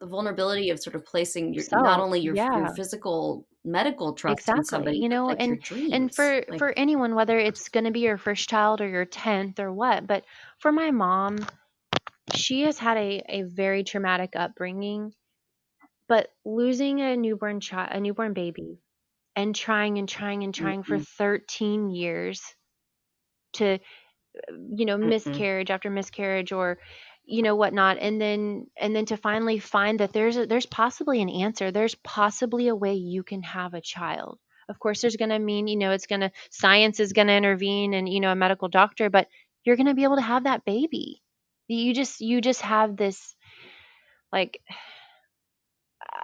vulnerability of sort of placing your not So, only your yeah. physical medical trust in Exactly, somebody, but like your and dreams. for Like anyone, whether it's going to be your first child or your 10th or what, but for my mom, she has had a very traumatic upbringing, but losing a newborn baby, and trying and trying and trying for mm-mm, 13 years to, mm-mm. miscarriage after miscarriage, or whatnot, and then to finally find that there's possibly an answer, there's possibly a way you can have a child. Of course there's going to mean, science is going to intervene, and a medical doctor, but you're going to be able to have that baby. You just have this, like,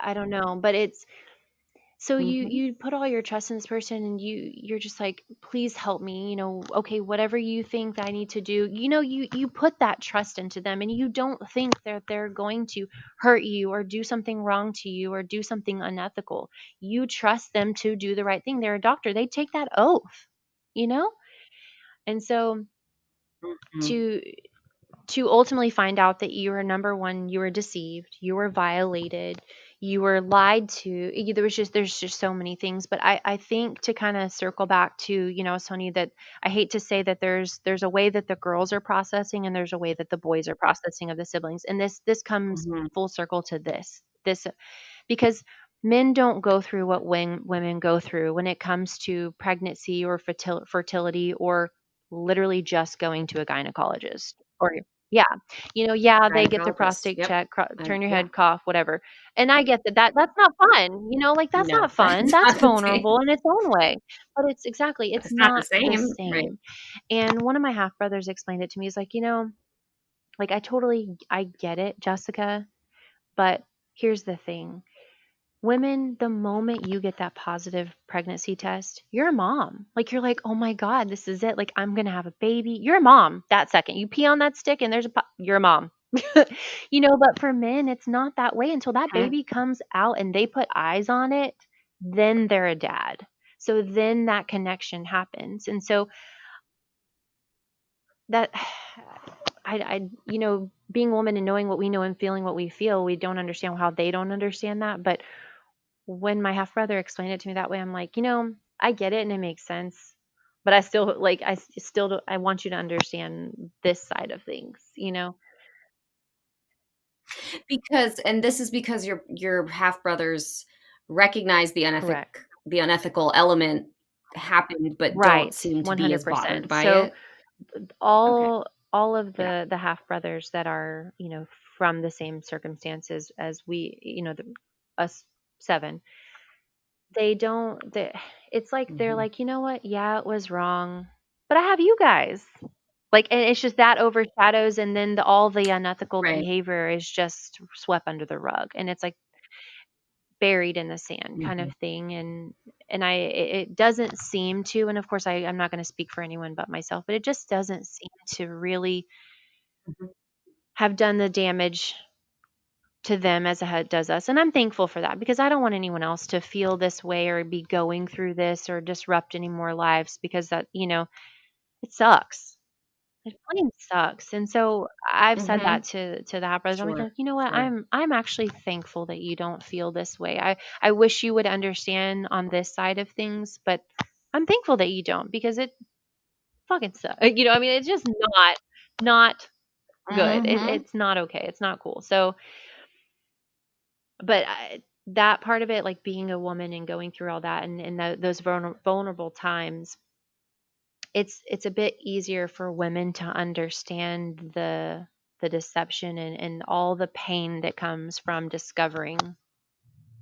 I don't know, but it's so Mhm, you put all your trust in this person, and you're just like, please help me, okay, whatever you think that I need to do, you put that trust into them, and you don't think that they're going to hurt you or do something wrong to you or do something unethical. You trust them to do the right thing. They're a doctor. They take that oath, you know? And so mhm, to ultimately find out that you were, number one, you were deceived, you were violated, you were lied to. There's just so many things. But I think, to kind of circle back to, Sonia, that I hate to say that there's a way that the girls are processing, and there's a way that the boys are processing of the siblings. And this comes mhm. full circle to this because men don't go through what women go through when it comes to pregnancy or fertility, or literally just going to a gynecologist. Yeah. Yeah, they get their gynecologist. prostate Yep. check, turn your Yeah. head, cough, whatever. And I get that's not fun. Like, that's No, not fun. that's That's not the same. vulnerable in its own way. But it's exactly, it's It's not the not the same, right? same. And one of my half brothers explained it to me. He's like, like, I get it, Jessica, but here's the thing. Women, the moment you get that positive pregnancy test, you're a mom. Like, you're like, oh my God, this is it. Like, I'm going to have a baby. You're a mom that second. You pee on that stick and you're a mom. But for men, it's not that way until that Mhm. baby comes out and they put eyes on it, then they're a dad. So then that connection happens. And so that, being a woman and knowing what we know and feeling what we feel, we don't understand how they don't understand that. But when my half brother explained it to me that way, I'm like, I get it and it makes sense. But I still like, I want you to understand this side of things. And this is because your half brothers recognize Correct. the unethical element happened, but don't Right. seem to be as bothered 100%. by So it. Okay. all of Yeah. the half brothers that are, from the same circumstances as we, us seven, it's like they're Hmm. like, you know what? Yeah, it was wrong, but I have you guys. Like, and it's just that overshadows, and then all the unethical Right. behavior is just swept under the rug, and it's like buried in the sand kind of Hmm. thing. And it doesn't seem to, and of course I'm not going to speak for anyone but myself, but it just doesn't seem to really Hmm. have done the damage to them as it does us. And I'm thankful for that, because I don't want anyone else to feel this way or be going through this or disrupt any more lives, because that, it sucks. It plain sucks. And so I've said that Hmm. to the half brothers. I'm Sure. like, you know what? Sure. I'm actually thankful that you don't feel this way. I wish you would understand on this side of things, but I'm thankful that you don't, because it fucking sucks. I mean, it's just not good. Hmm. It's not okay. It's not cool. So, but that part of it, like being a woman and going through all that, and those vulnerable times, it's a bit easier for women to understand the deception and all the pain that comes from discovering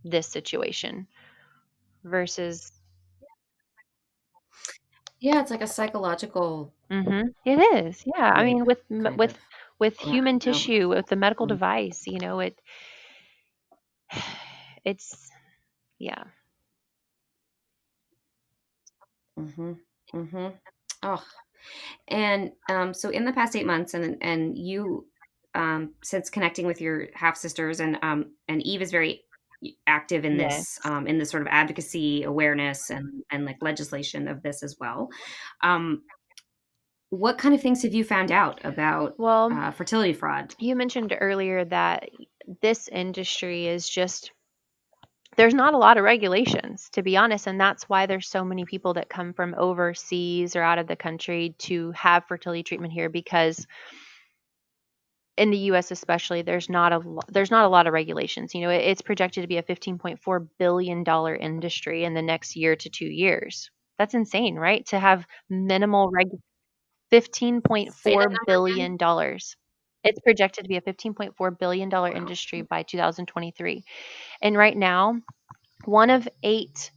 this situation versus. Yeah, it's like a psychological It is, yeah. I rape, mean, with kind of. Yeah. human No. tissue, with the medical device, it's, yeah. Mm-hmm. Mm-hmm. Oh, and so in the past 8 months, and you, since connecting with your half sisters, and Eve is very active Yes. in this sort of advocacy, awareness, and like legislation of this as well. Um, what kind of things have you found out about Well, fertility fraud? you mentioned earlier that this industry is just, there's not a lot of regulations, to be honest, and that's why there's so many people that come from overseas or out of the country to have fertility treatment here, because in the US especially, there's not a lot of regulations. It's projected to be a $15.4 billion industry in the next year to 2 years. That's insane, right? To have minimal Say that $15.4 number again. billion dollars. It's projected to be a $15.4 billion Wow. industry by 2023. And right now, one of 8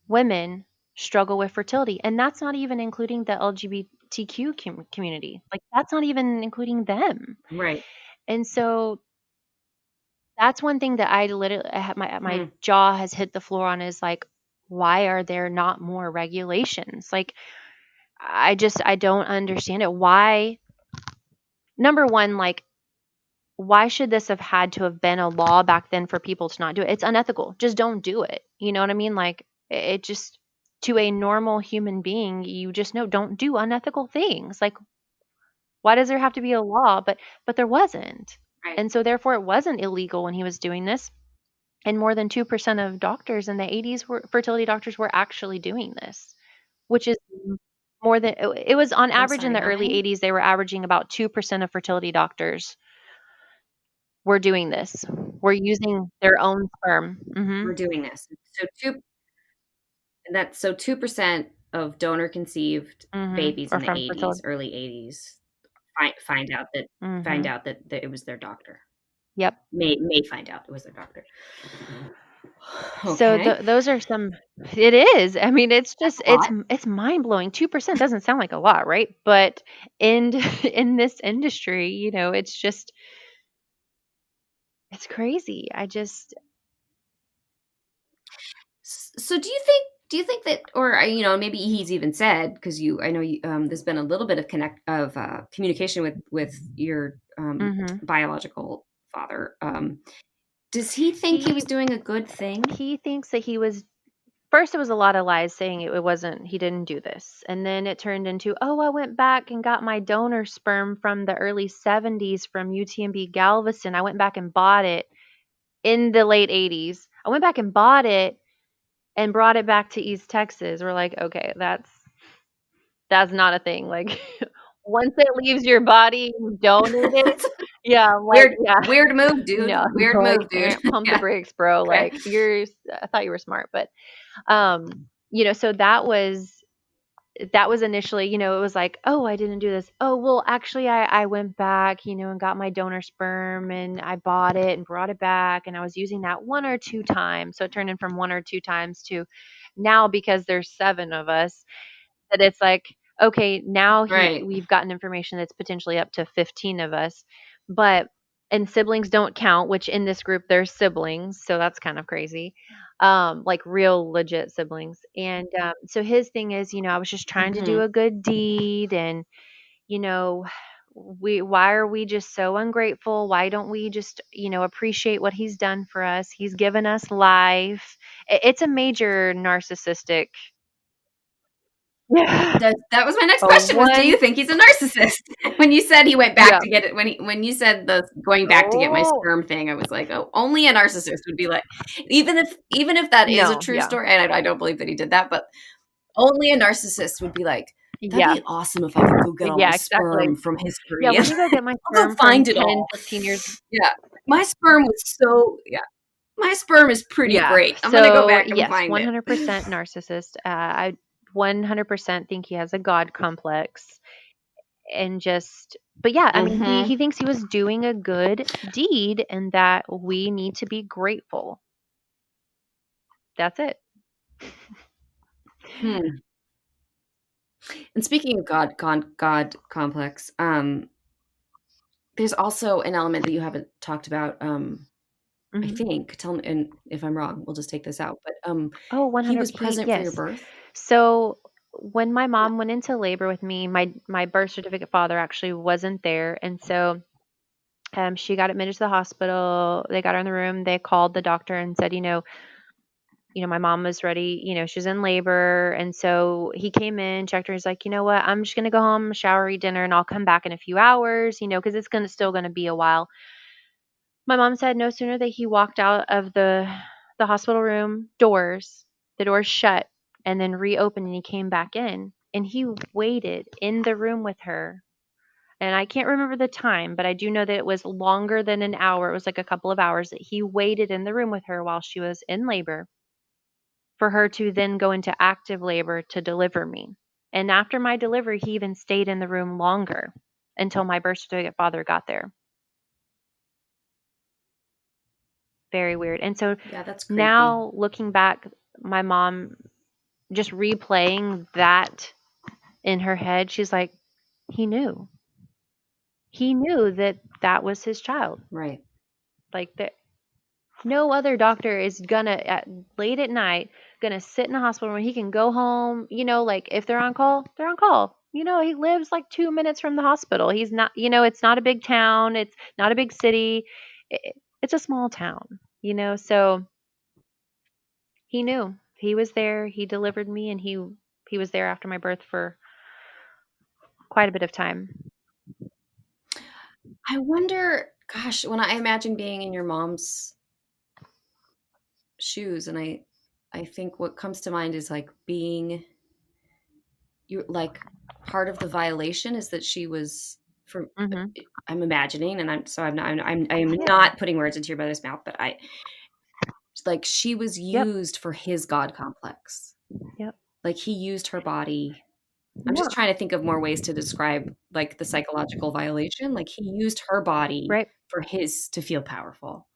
women struggle with fertility, and that's not even including the LGBTQ community. Like, that's not even including them. Right. And so that's one thing that I literally, I have my Hmm. jaw has hit the floor on, is like, why are there not more regulations? Like, I don't understand it. Why? Number one, like, why should this have had to have been a law back then for people to not do it? It's unethical. Just don't do it. You know what I mean? Like, it just, to a normal human being, you just know, don't do unethical things. Like, why does there have to be a law? But there wasn't. Right. And so therefore it wasn't illegal when he was doing this. And more than 2% of doctors in the 80s were fertility doctors were actually doing this, which is more than it was on I'm average. In sorry. the How early many? 80s, they were averaging about 2% of fertility doctors were doing this. Were using their own sperm. We're doing this. So two. And that's so 2% of donor conceived babies Or in the from 80s, fertility. early 80s. find Mhm. out that it was their doctor. Yep. May find out it was their doctor. So Okay. those are some. It is. I mean, it's That's just a lot. it's mind-blowing. 2% doesn't sound like a lot, right? But in in this industry, it's just it's crazy. I just So do you think that, or maybe he's even said, because I know there's been a little bit of communication with your mhm. biological father. Does he think he He was doing a good thing? he thinks that he was first it was a lot of lies saying it wasn't he didn't do this. And then it turned into, "Oh, I went back and got my donor sperm from the early 70s from UTMB Galveston. I went back and bought it in the late 80s. I went back and bought it and brought it back to East Texas." We're like, "Okay, that's not a thing." Like once it leaves your body, you donate it. Yeah, I'm like, Weird, yeah. weird move, dude. No, Weird like, move, dude. pump the Yeah. brakes, bro. Okay. Like, I thought you were smart, but so that was initially, it was like, "Oh, I didn't do this. Oh, well, actually, I went back, and got my donor sperm and I bought it and brought it back and I was using that one or two times." So it turned in from one or two times to now, because there's seven of us, that it's like, okay, now Right. we've gotten information that's potentially up to 15 of us. But and siblings don't count, which in this group there's siblings, so that's kind of crazy. Like real legit siblings. And so his thing is, I was just trying to do Hmm. a good deed. And you know why are we just so ungrateful? Why don't we just appreciate what he's done for us? He's given us life. It's a major narcissistic. Yeah. That was my next A question, was, do one. you think he's a narcissist? When you said he went back Yeah. to get it, when you said the going back to get my Oh, sperm thing, I was like, oh, only a narcissist would be like, even if that is a no, true yeah. story, and I don't believe that he did that, but only a narcissist would be like, that'd Yeah. be awesome if I could go get all my Yeah, exactly. sperm from Yeah, history, let and me go get my I'll go sperm from find it 10, all. 15 years. Yeah, my sperm was so yeah, my sperm is pretty Yeah. great. I'm gonna go So, back and yes, find it. 100% narcissist. I 100% think he has a god complex. And just but yeah, I mean, he Mm-hmm. thinks he was doing a good deed and that we need to be grateful. That's it. Hmm. And speaking of God complex, there's also an element that you haven't talked about. I Mhm. think, tell me, and if I'm wrong, we'll just take this out. But Oh, he 100 was present for your yes. birth. So when my mom went into labor with me, my birth certificate father actually wasn't there, and so she got admitted to the hospital. They got her in the room. They called the doctor and said, my mom was ready. She's in labor, and so he came in, checked her. He's like, "You know what? I'm just gonna go home, shower, eat dinner, and I'll come back in a few hours. Because it's still gonna be a while." My mom said no sooner that he walked out of the hospital room doors, the doors shut and then reopened and he came back in and he waited in the room with her. And I can't remember the time, but I do know that it was longer than an hour. It was like a couple of hours that he waited in the room with her while she was in labor for her to then go into active labor to deliver me. And after my delivery, he even stayed in the room longer until my birth certificate father got there. Very weird. And so Yeah, that's creepy. now looking back, my mom just replaying that in her head, she's like, he knew. He knew that that was his child. Right. Like that no other doctor is gonna at late at night gonna sit in a hospital where he can go home, like if they're on call, they're on call. He lives like 2 minutes from the hospital. He's not, it's not a big town, it's not a big city. It's a small town, so he knew. He was there, he delivered me, and he was there after my birth for quite a bit of time. I wonder, gosh, when I imagine being in your mom's shoes, and I think what comes to mind is like being you like part of the violation is that she was from Mhm. I'm imagining, and I'm Yeah. not putting words into your brother's mouth, but I like she was Yep. used for his God complex. Yep. Like he used her body I'm Yeah, just trying to think of more ways to describe, like, the psychological violation, like, he used her body right. for his to feel powerful.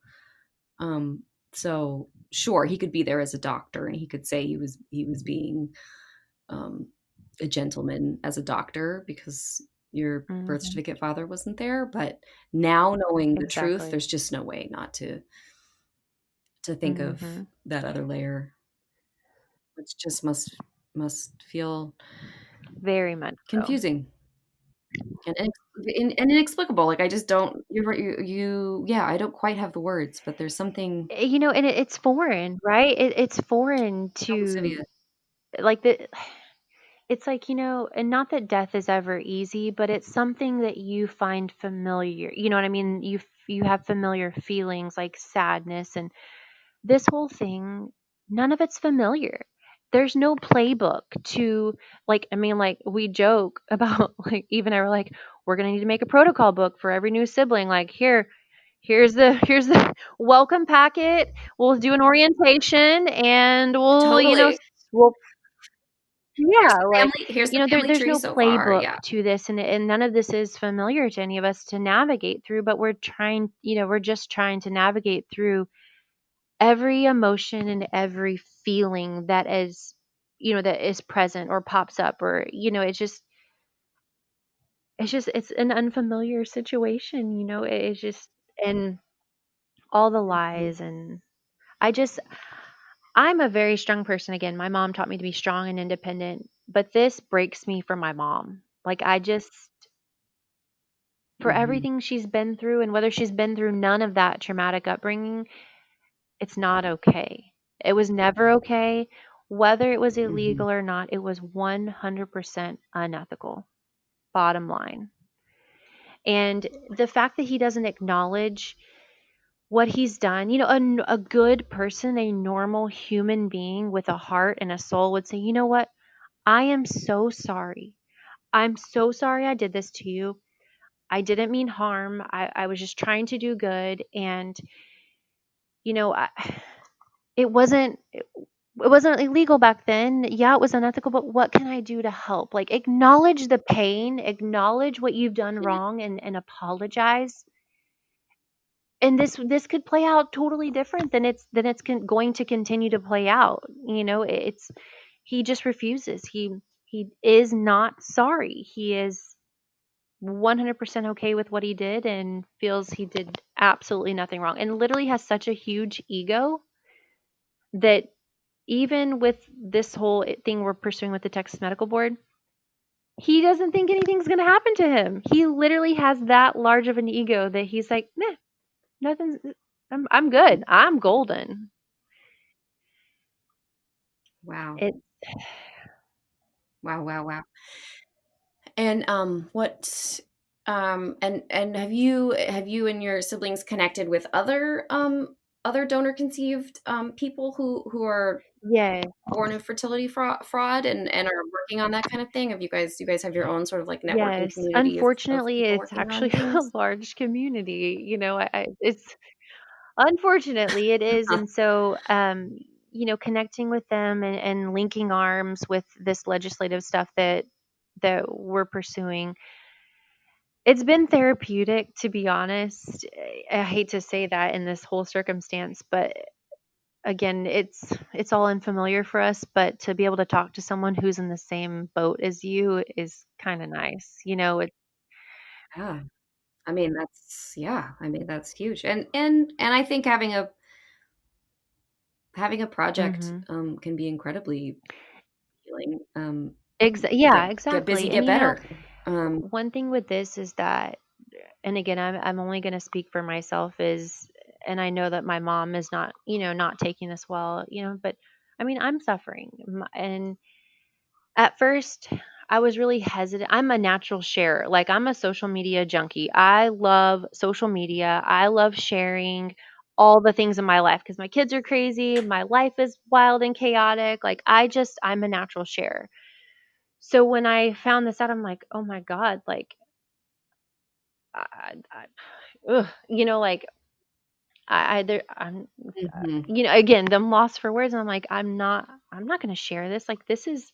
Um, so sure, he could be there as a doctor and he could say he was being um, a gentleman as a doctor because your birth Mhm. certificate father wasn't there. But now knowing the truth, Exactly. there's just no way not to think of Mhm. that other layer, which just must feel Very much so. confusing and inexplicable. Like I just don't. You're right. Yeah. I don't quite have the words, but there's something And it's foreign, right? It's foreign so to insidious. like the it's like, and not that death is ever easy, but it's something that you find familiar. You know what I mean? You have familiar feelings like sadness and this whole thing, none of it's familiar. There's no playbook to like I mean like we joke about like even I were like we're going to need to make a protocol book for every new sibling like here's the welcome packet. We'll do an orientation and Totally. we'll yeah, like, Here's the family there's tree no so far. playbook Yeah. to this, and none of this is familiar to any of us to navigate through, but we're just trying to navigate through every emotion and every feeling that is present or pops up or, it's an unfamiliar situation, it's just, and all the Mhm. lies and I just I'm a very strong person again. My mom taught me to be strong and independent, but this breaks me from my mom. Like I just for Mhm. everything she's been through and whether she's been through none of that traumatic upbringing, it's not okay. It was never okay. Whether it was Mhm. illegal or not, it was 100% unethical. Bottom line. And the fact that he doesn't acknowledge what he's done, a good person, a normal human being with a heart and a soul would say, you know what? I am so sorry. I'm so sorry I did this to you. I didn't mean harm. I was just trying to do good. And, you know, I, it wasn't illegal back then. Yeah, it was unethical, but what can I do to help? Like acknowledge the pain, acknowledge what you've done Yeah. wrong and apologize. And this could play out totally different than it's going to continue to play out. It's he just refuses. He is not sorry. He is 100% okay with what he did and feels he did absolutely nothing wrong and literally has such a huge ego that even with this whole thing we're pursuing with the Texas Medical Board, he doesn't think anything's going to happen to him. He literally has that large of an ego that he's like, "Nah, nothing's I'm good. I'm golden." Wow. It Wow, wow, wow. And, what and have you and your siblings connected with other donor conceived, people who are Yeah. born of fertility fraud and are working on that kind of thing? Have you guys have your own sort of, like, networking Yes. community of Unfortunately, people it's working on actually a things? large community. It's unfortunately it is, and so connecting with them and linking arms with this legislative stuff that we're pursuing. It's been therapeutic, to be honest. I hate to say that in this whole circumstance, but again, it's all unfamiliar for us, but to be able to talk to someone who's in the same boat as you is kind of nice. Yeah. I mean, that's huge. And I think having a project, Mhm. can be incredibly healing, Yeah, get busy, exactly. And get better. one thing with this is that, and again, I'm only going to speak for myself is, and I know that my mom is not taking this well, but I mean, I'm suffering. And at first, I was really hesitant. I'm a natural sharer. Like, I'm a social media junkie. I love social media. I love sharing all the things in my life because my kids are crazy. My life is wild and chaotic. Like, I'm a natural sharer. So when I found this out, I'm like, oh my God, like, ugh, like, I'm, Mhm. again, I'm lost for words. And I'm like, I'm not going to share this. Like, this is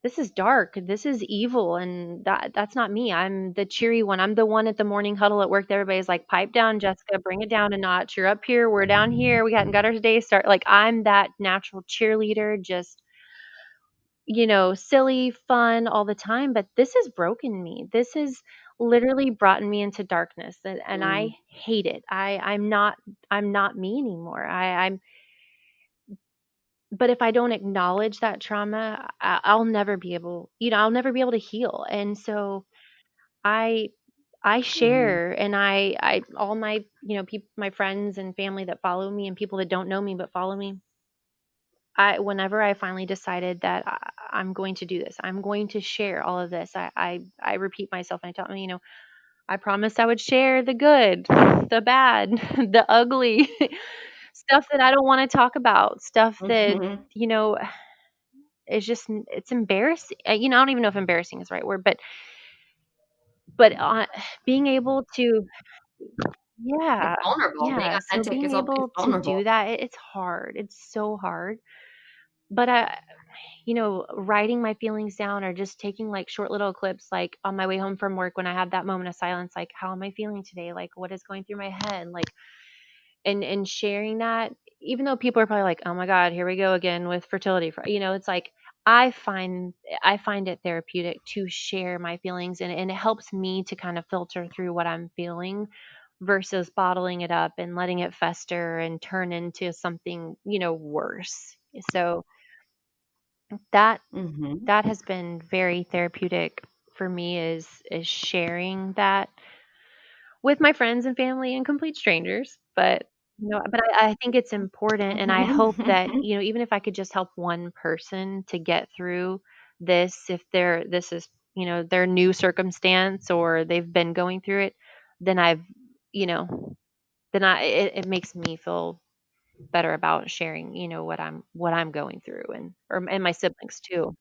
this is dark, this is evil, and that's not me. I'm the cheery one. I'm the one at the morning huddle at work that everybody's like, pipe down, Jessica, bring it down a notch. You're up here, we're down here, we hadn't got our day start. Like, I'm that natural cheerleader, just, silly, fun all the time. But this has broken me. This has literally brought me into darkness, and I Mm, hate it. I'm not me anymore. I'm But if I don't acknowledge that trauma, I'll never be able, I'll never be able to heal. And so I I mhm. share, and I all my, people, my friends and family that follow me, and people that don't know me but follow me. Whenever I finally decided that I'm going to do this, I'm going to share all of this. I repeat myself, and I tell me, I promised I would share the good, the bad, the ugly, stuff that I don't want to talk about, stuff that, Mhm. you know, it's embarrassing. I don't even know if embarrassing is the right word, but being able to, It's yeah, vulnerable. Being yeah. So authentic being is able to vulnerable. do that, it's hard. It's so hard. But writing my feelings down, or just taking like short little clips, like on my way home from work when I have that moment of silence, like, how am I feeling today? Like, what is going through my head? Like, and sharing that, even though people are probably like, oh my god, here we go again with fertility, it's like, i find I find it therapeutic to share my feelings, and it helps me to kind of filter through what I'm feeling, versus bottling it up and letting it fester and turn into something, worse. So that Mhm. that has been very therapeutic for me, is sharing that with my friends and family and complete strangers. But I think it's important, and I hope that, even if I could just help one person to get through this, if this is, their new circumstance, or they've been going through it, then you know, it makes me feel better about sharing, what I'm going through, and my siblings too.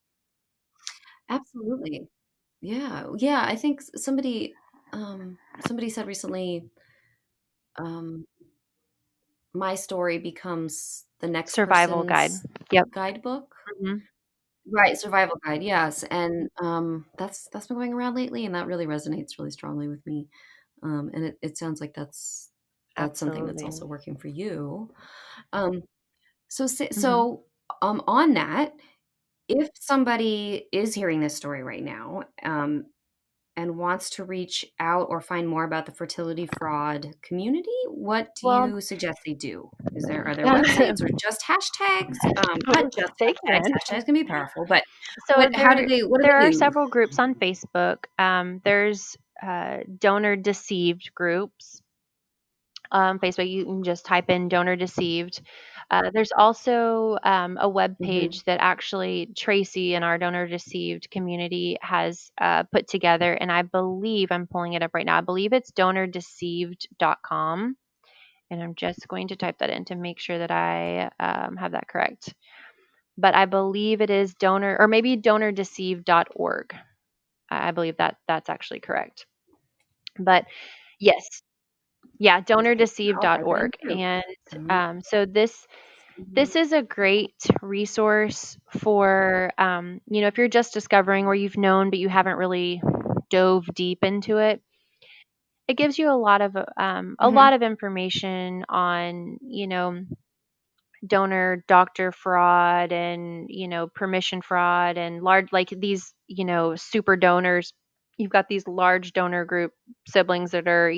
Absolutely. Yeah. Yeah, I think somebody said recently, um, my story becomes the next Survival guide. person's Yep. guidebook. Hmm. Right, survival guide, yes, and, that's been going around lately, and that really resonates really strongly with me, and it sounds like that's something that's Absolutely. also working for you. Um, so sa Hmm. so, on that, if somebody is hearing this story right now, and wants to reach out or find more about the fertility fraud community, what do Well, you suggest they do? Are there websites or just hashtags? Not just they hashtags, can. hashtags can be powerful, but So what do there they are use? several groups on Facebook. There's donor deceived groups. Facebook, you can just type in donor deceived. There's also a web Mhm. page that actually Tracy in our donor deceived community has put together, and I believe I'm pulling it up right now. I believe it's donordeceived.com, and I'm just going to type that in to make sure that I have that correct. But I believe it is donor, or maybe donordeceived.org. I believe that that's actually correct. But yes, yeah, Okay, I'll type it in donordeceived.org. too. And Donor so this is a great resource for, if you're just discovering, or you've known but you haven't really dove deep into it. It gives you a lot Mhm. of information on, donor doctor fraud, and permission fraud, and large, like these, super donors. You've got these large donor group siblings that are,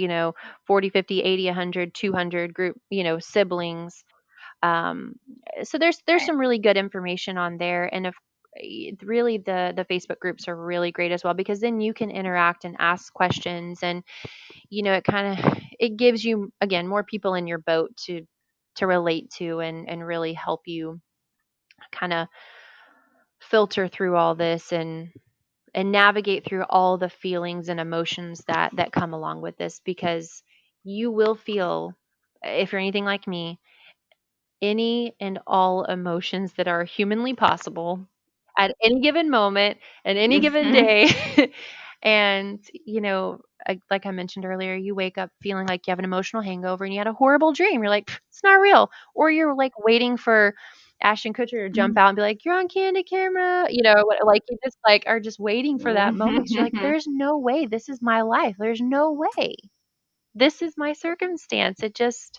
40, 50, 80, 100, 200 group, siblings. um, so there's Right. some really good information on there, and if really, the Facebook groups are really great as well, because then you can interact and ask questions, and it gives you, again, more people in your boat to relate to, and really help you kind of filter through all this, and navigate through all the feelings and emotions that come along with this, because you will feel, if you're anything like me, any and all emotions that are humanly possible at any given moment, at any given Mhm. day. And, like I mentioned earlier, you wake up feeling like you have an emotional hangover, and you had a horrible dream. You're like, "Pff, it's not real." Or you're like waiting for Ashton Kutcher jump out and be like, "You're on candid camera," like you just like are just waiting for that moment. 'Cause you're like, "There's no way this is my life. There's no way this is my circumstance. There's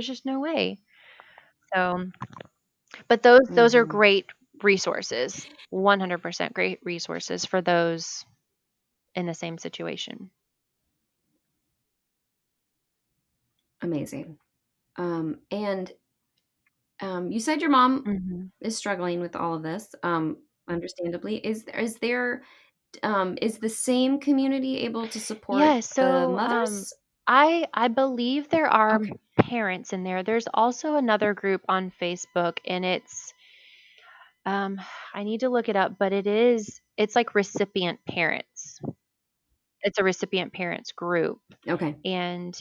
just no way." So, but those are Mhm. great resources, 100% great resources for those in the same situation. Amazing. And you said your mom Mhm. is struggling with all of this, understandably. Is the same community able to support Yeah, the so mothers? I believe there are Okay. parents in there. There's also another group on Facebook, and it's um I need to look it up, but it's like recipient parents. It's a recipient parents group, Okay. and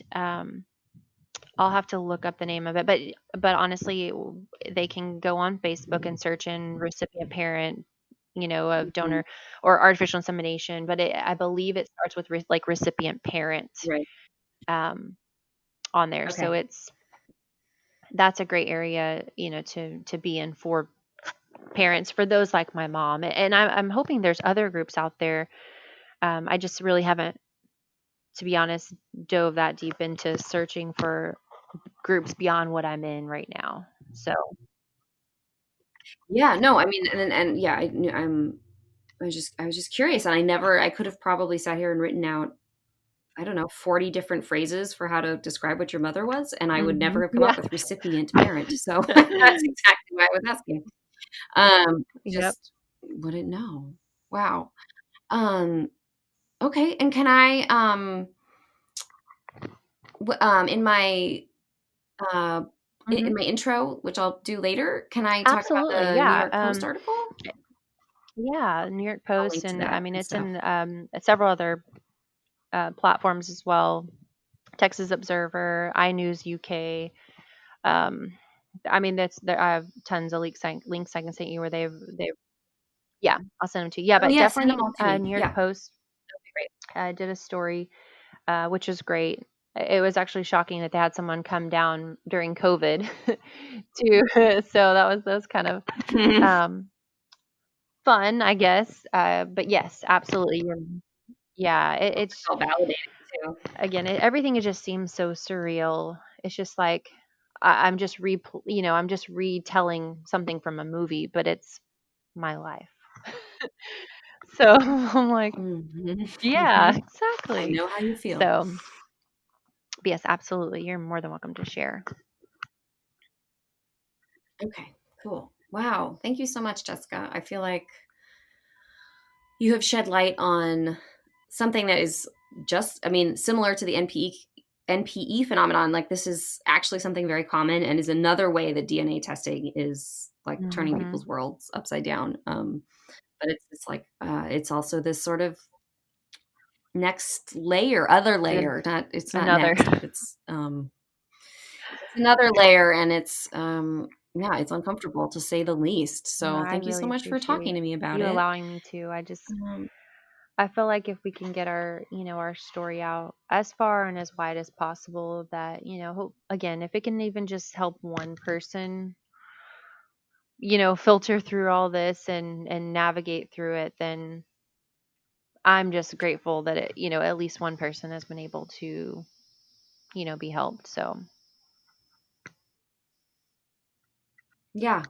I'll have to look up the name of it, but honestly, they can go on Facebook and search in recipient parent, of Mhm. donor or artificial insemination, but I believe it starts with like recipient parent Right. um, on there. So Okay. that's a great area, to be in for parents, for those like my mom. And I'm hoping there's other groups out there. I just really haven't, to be honest, dove that deep into searching for groups beyond what I'm in right now. So, Yeah, no, I mean, and yeah, I was just curious, and I could have probably sat here and written out, I don't know, 40 different phrases for how to describe what your mother was, and I would never have come yeah. up with recipient parent. So that's exactly why I was asking. Yep. Just wouldn't know. Wow. Um, okay. And can I, in my, uh, Mhm. in my intro, which I'll do later, can I talk about Absolutely, the New yeah, York Post article? yeah, New York I'll Post, link to and I that mean, and it's stuff. in, several other, platforms as well, Texas Observer, iNews UK, um, I mean, that's there I have tons of links I can send you where they've yeah, I'll send them to you. Yeah, Oh but yeah, send them definitely, all to me. New York Yeah. Post, Great. did a story, which is great. It was actually shocking that they had someone come down during COVID too, so that was kind of, um fun, I guess, but yes, absolutely, yeah, it's Felt validating too. again, everything it just seems so surreal. It's just like I'm just retelling something from a movie, but it's my life. So I'm like, Mhm. yeah, Mhm. I exactly. know how you feel. So, but yes, absolutely, you're more than welcome to share. Okay, cool. Wow. Thank you so much, Jessica. I feel like you have shed light on something that is just, I mean, similar to the NPE phenomenon. Like, this is actually something very common and is another way that DNA testing is like turning Mhm. people's worlds upside down. But it's like, it's also this sort of next layer, other An layer. Not, it's not another. next, but it's another layer, and yeah, it's uncomfortable to say the least. No, So I thank you so really much for talking appreciate to me about you it. allowing me to. Um, I feel like if we can get our story out as far and as wide as possible, that, hope, again, if it can even just help one person, filter through all this and navigate through it, then I'm just grateful that at least one person has been able to, be helped. So, yeah.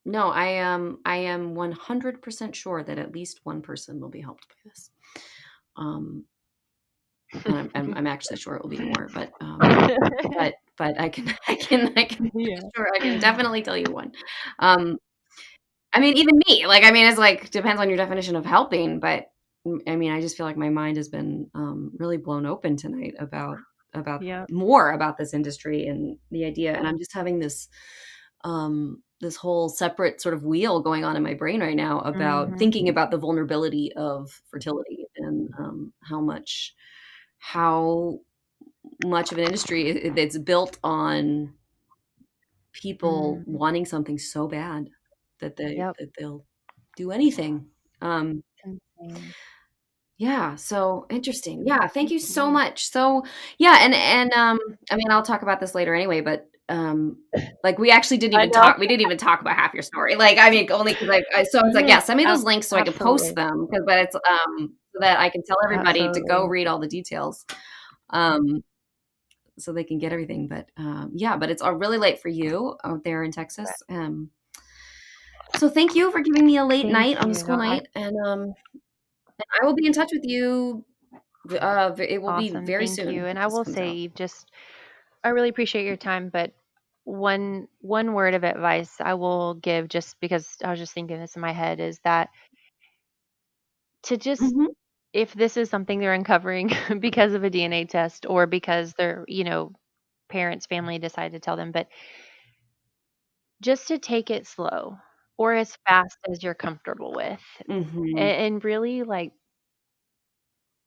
No, I am 100% sure that at least one person will be helped by this. Um, and I'm actually sure it will be more, but I can yeah. sure I can definitely tell you one. Um, I mean, even me, like, I mean, it's like, depends on your definition of helping, but I mean, I just feel like my mind has been really blown open tonight about Yeah. more about this industry and the idea. And I'm just having this whole separate sort of wheel going on in my brain right now about Mhm. thinking about the vulnerability of fertility and how much of an industry that's built on people Mhm. wanting something so bad Yep. that they'll do anything. Um, It's insane. yeah, so interesting. Mhm. Yeah, thank you so much. So, yeah, and I mean, I'll talk about this later anyway, but like we actually didn't I even know. talk. We didn't even talk about half your story. Like, I mean, only because so I was like, yeah, send me those links so I can post Absolutely. them but it's so that I can tell everybody to go Absolutely. read all the details, um, so they can get everything. But yeah, but it's really late for you out there in But Texas. So thank you for giving me a late night thank on the you. school night, and I will be in touch with you. It will be Awesome. very Thank soon you. And that I this will comes say, out. I really appreciate your time, but one word of advice I will give, just because I was just thinking this in my head, is that to just, Hmm. if this is something they're uncovering because of a DNA test, or because their, parents, family decide to tell them, but just to take it slow, or as fast as you're comfortable with, Hmm. and really like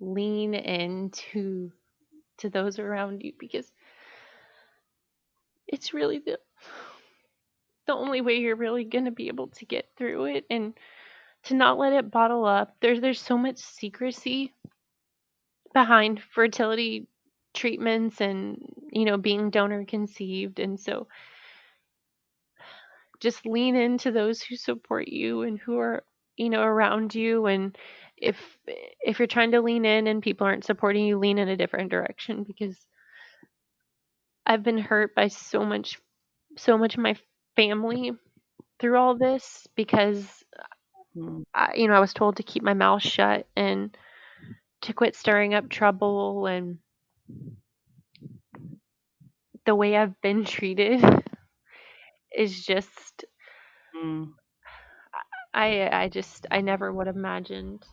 lean into to those around you, because it's really the only way you're really going to be able to get through it, and to not let it bottle up. There's so much secrecy behind fertility treatments, and being donor conceived, and so just lean into those who support you and who are around you. And if if you're trying to lean in and people aren't supporting you, lean in a different direction, because I've been hurt by so much of my family through all this, because I was told to keep my mouth shut and to quit stirring up trouble. And the way I've been treated is just, Mm. I never would have imagined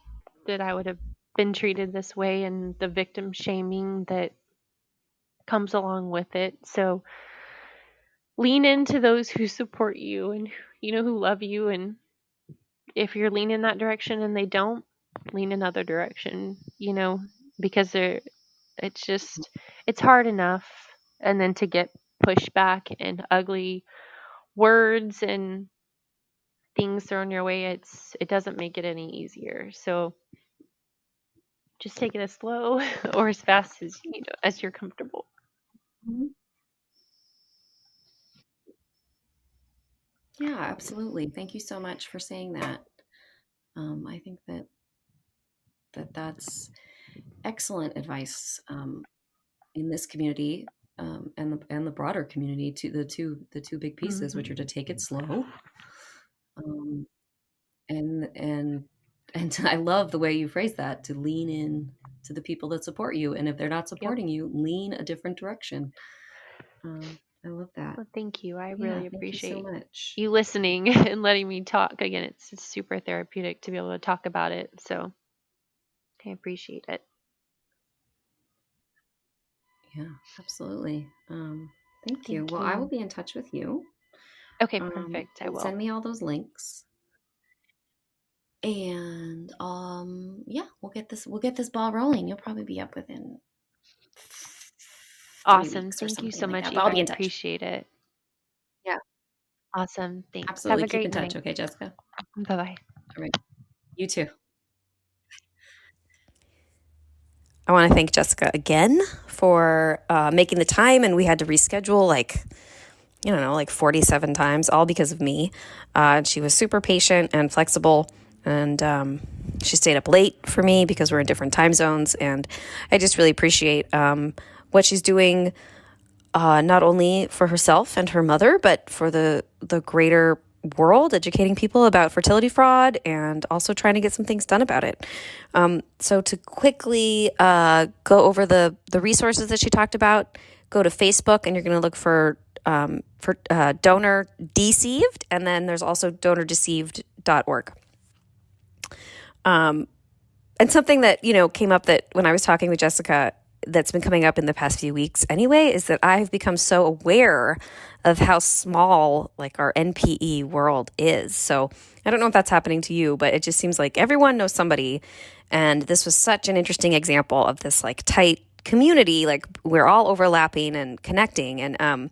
that I would have been treated this way, and the victim shaming that comes along with it. So lean into those who support you, and who love you. And if you're leaning that direction and they don't, lean another direction, because it's just, it's hard enough, and then to get pushback and ugly words and things thrown your way, it doesn't make it any easier. So just take it as slow or as fast as as you're comfortable. Mhm. Yeah, absolutely. Thank you so much for saying that. I think that's excellent advice, in this community, and the broader community, to the two big pieces, which are to Hmm. take it slow, um, and I love the way you phrase that, to lean in to the people that support you, and if they're not Yep. supporting you, lean a different direction. I love that. Well, thank you. I Yeah, really thank you so appreciate much. you listening and letting me talk. Again, it's super therapeutic to be able to talk about it. So I appreciate it. Yeah, absolutely. Thank you. Thank Well, I will you. be in touch with you. Okay, perfect. I And will. send me all those links. And yeah, we'll get this ball rolling. You'll probably be up within three Awesome. weeks or Thank you something so like much, that. But Eve. I'll I be in touch. appreciate it. Awesome. Thanks. Have Absolutely. a Keep great in touch, night. okay, Jessica? Bye bye. All right. You too. I want to thank Jessica again for making the time, and we had to reschedule like, I don't know, like 47 times, all because of me. She was super patient and flexible, and she stayed up late for me because we're in different time zones. And I just really appreciate what she's doing, not only for herself and her mother, but for the greater world, educating people about fertility fraud and also trying to get some things done about it. So to quickly go over the resources that she talked about, go to Facebook and you're going to look for donor deceived, and then there's also donordeceived.org. And something that, came up that when I was talking with Jessica, that's been coming up in the past few weeks anyway, is that I've become so aware of how small like our NPE world is. So I don't know if that's happening to you, but it just seems like everyone knows somebody. And this was such an interesting example of this like tight community, like we're all overlapping and connecting. And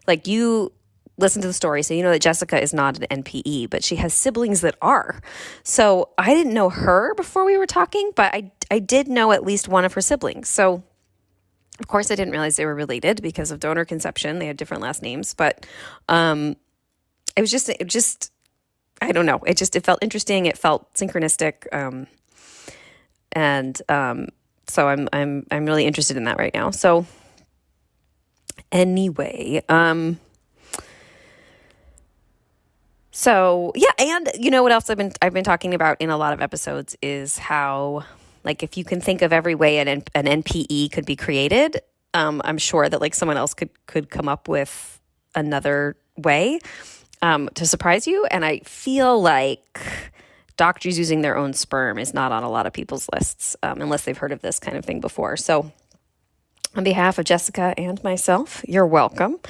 like you listen to the story, so you know that Jessica is not an NPE, but she has siblings that are. So I didn't know her before we were talking, but I did know at least one of her siblings. So Of course, I didn't realize they were related because of donor conception. They had different last names, but it just, I don't know. It felt interesting. It felt synchronistic. So I'm really interested in that right now. So anyway, so yeah. And you know what else I've been talking about in a lot of episodes is how, like, if you can think of every way an NPE could be created, I'm sure that like someone else could come up with another way to surprise you. And I feel like doctors using their own sperm is not on a lot of people's lists unless they've heard of this kind of thing before. So on behalf of Jessica and myself, you're welcome.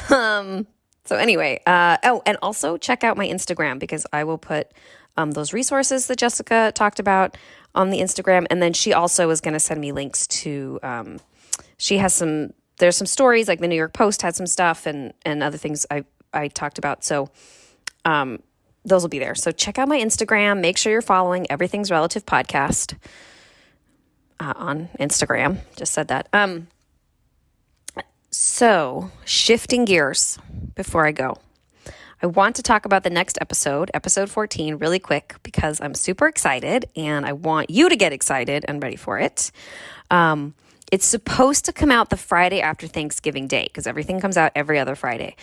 So anyway, and also check out my Instagram because I will put those resources that Jessica talked about on the Instagram. And then she also is going to send me links to, there's some stories, like the New York Post had some stuff and other things I talked about. So those will be there. So check out my Instagram. Make sure you're following Everything's Relative Podcast on Instagram. Just said that. So shifting gears before I go, I want to talk about the next episode 14, really quick, because I'm super excited and I want you to get excited and ready for it. It's supposed to come out the Friday after Thanksgiving Day because everything comes out every other Friday.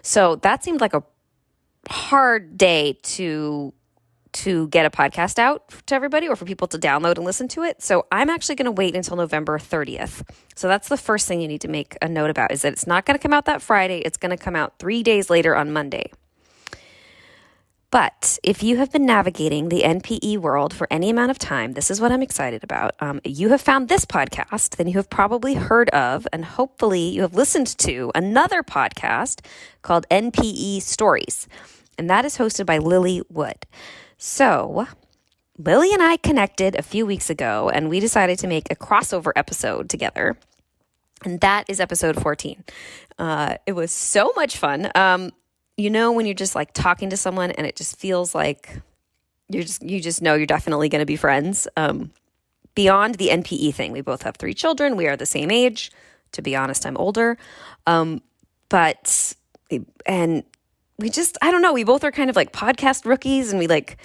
So that seemed like a hard day to get a podcast out to everybody or for people to download and listen to it. So I'm actually going to wait until November 30th. So that's the first thing you need to make a note about, is that it's not going to come out that Friday. It's going to come out 3 days later on Monday. But if you have been navigating the NPE world for any amount of time, this is what I'm excited about. You have found this podcast, then you have probably heard of, and hopefully you have listened to another podcast called NPE Stories. And that is hosted by Lily Wood. So Lily and I connected a few weeks ago and we decided to make a crossover episode together. And that is episode 14. It was so much fun. You know, when you're just like talking to someone and it just feels like you just know you're definitely going to be friends. Beyond the NPE thing, we both have 3 children. We are the same age. To be honest, I'm older. And we just, I don't know, we both are kind of like podcast rookies and we like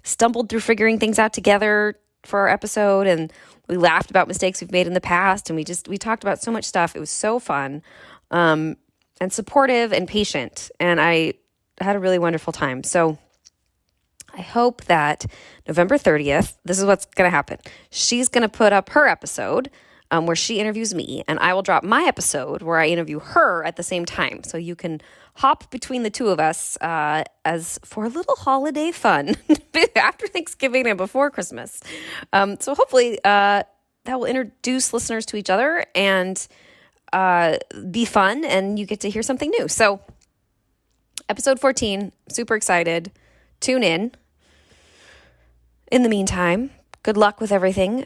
stumbled through figuring things out together for our episode and we laughed about mistakes we've made in the past and we talked about so much stuff. It was so fun. And supportive and patient. And I had a really wonderful time. So I hope that November 30th, this is what's going to happen. She's going to put up her episode where she interviews me, and I will drop my episode where I interview her at the same time. So you can hop between the two of us as for a little holiday fun after Thanksgiving and before Christmas. So hopefully that will introduce listeners to each other and be fun, and you get to hear something new. So episode 14, super excited. Tune in. In the meantime, good luck with everything.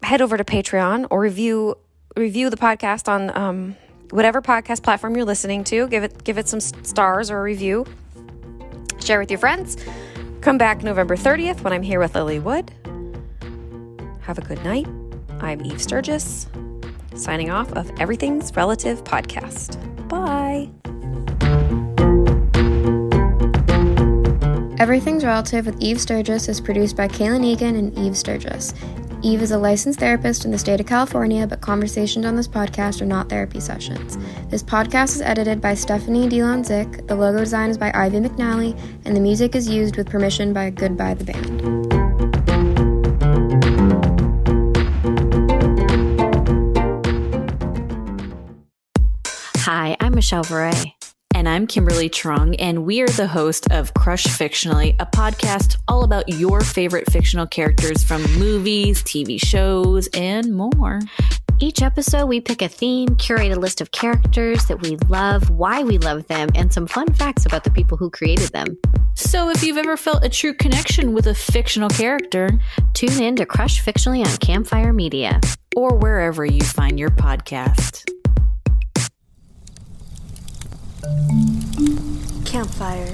Head over to Patreon or review the podcast on whatever podcast platform you're listening to. Give it some stars or a review. Share with your friends. Come back November 30th when I'm here with Lily Wood. Have a good night. I'm Eve Sturgis, signing off of Everything's Relative Podcast. Bye. Everything's Relative with Eve Sturgis is produced by Kaylin Egan and Eve Sturgis. Eve is a licensed therapist in the state of California, but conversations on this podcast are not therapy sessions. This podcast is edited by Stephanie DeLonzik, the logo design is by Ivy McNally, and the music is used with permission by Goodbye the Band. Hi, I'm Michelle Varay. And I'm Kimberly Trung, and we are the host of Crush Fictionally, a podcast all about your favorite fictional characters from movies, TV shows, and more. Each episode, we pick a theme, curate a list of characters that we love, why we love them, and some fun facts about the people who created them. So if you've ever felt a true connection with a fictional character, tune in to Crush Fictionally on Campfire Media. Or wherever you find your podcast. Campfire.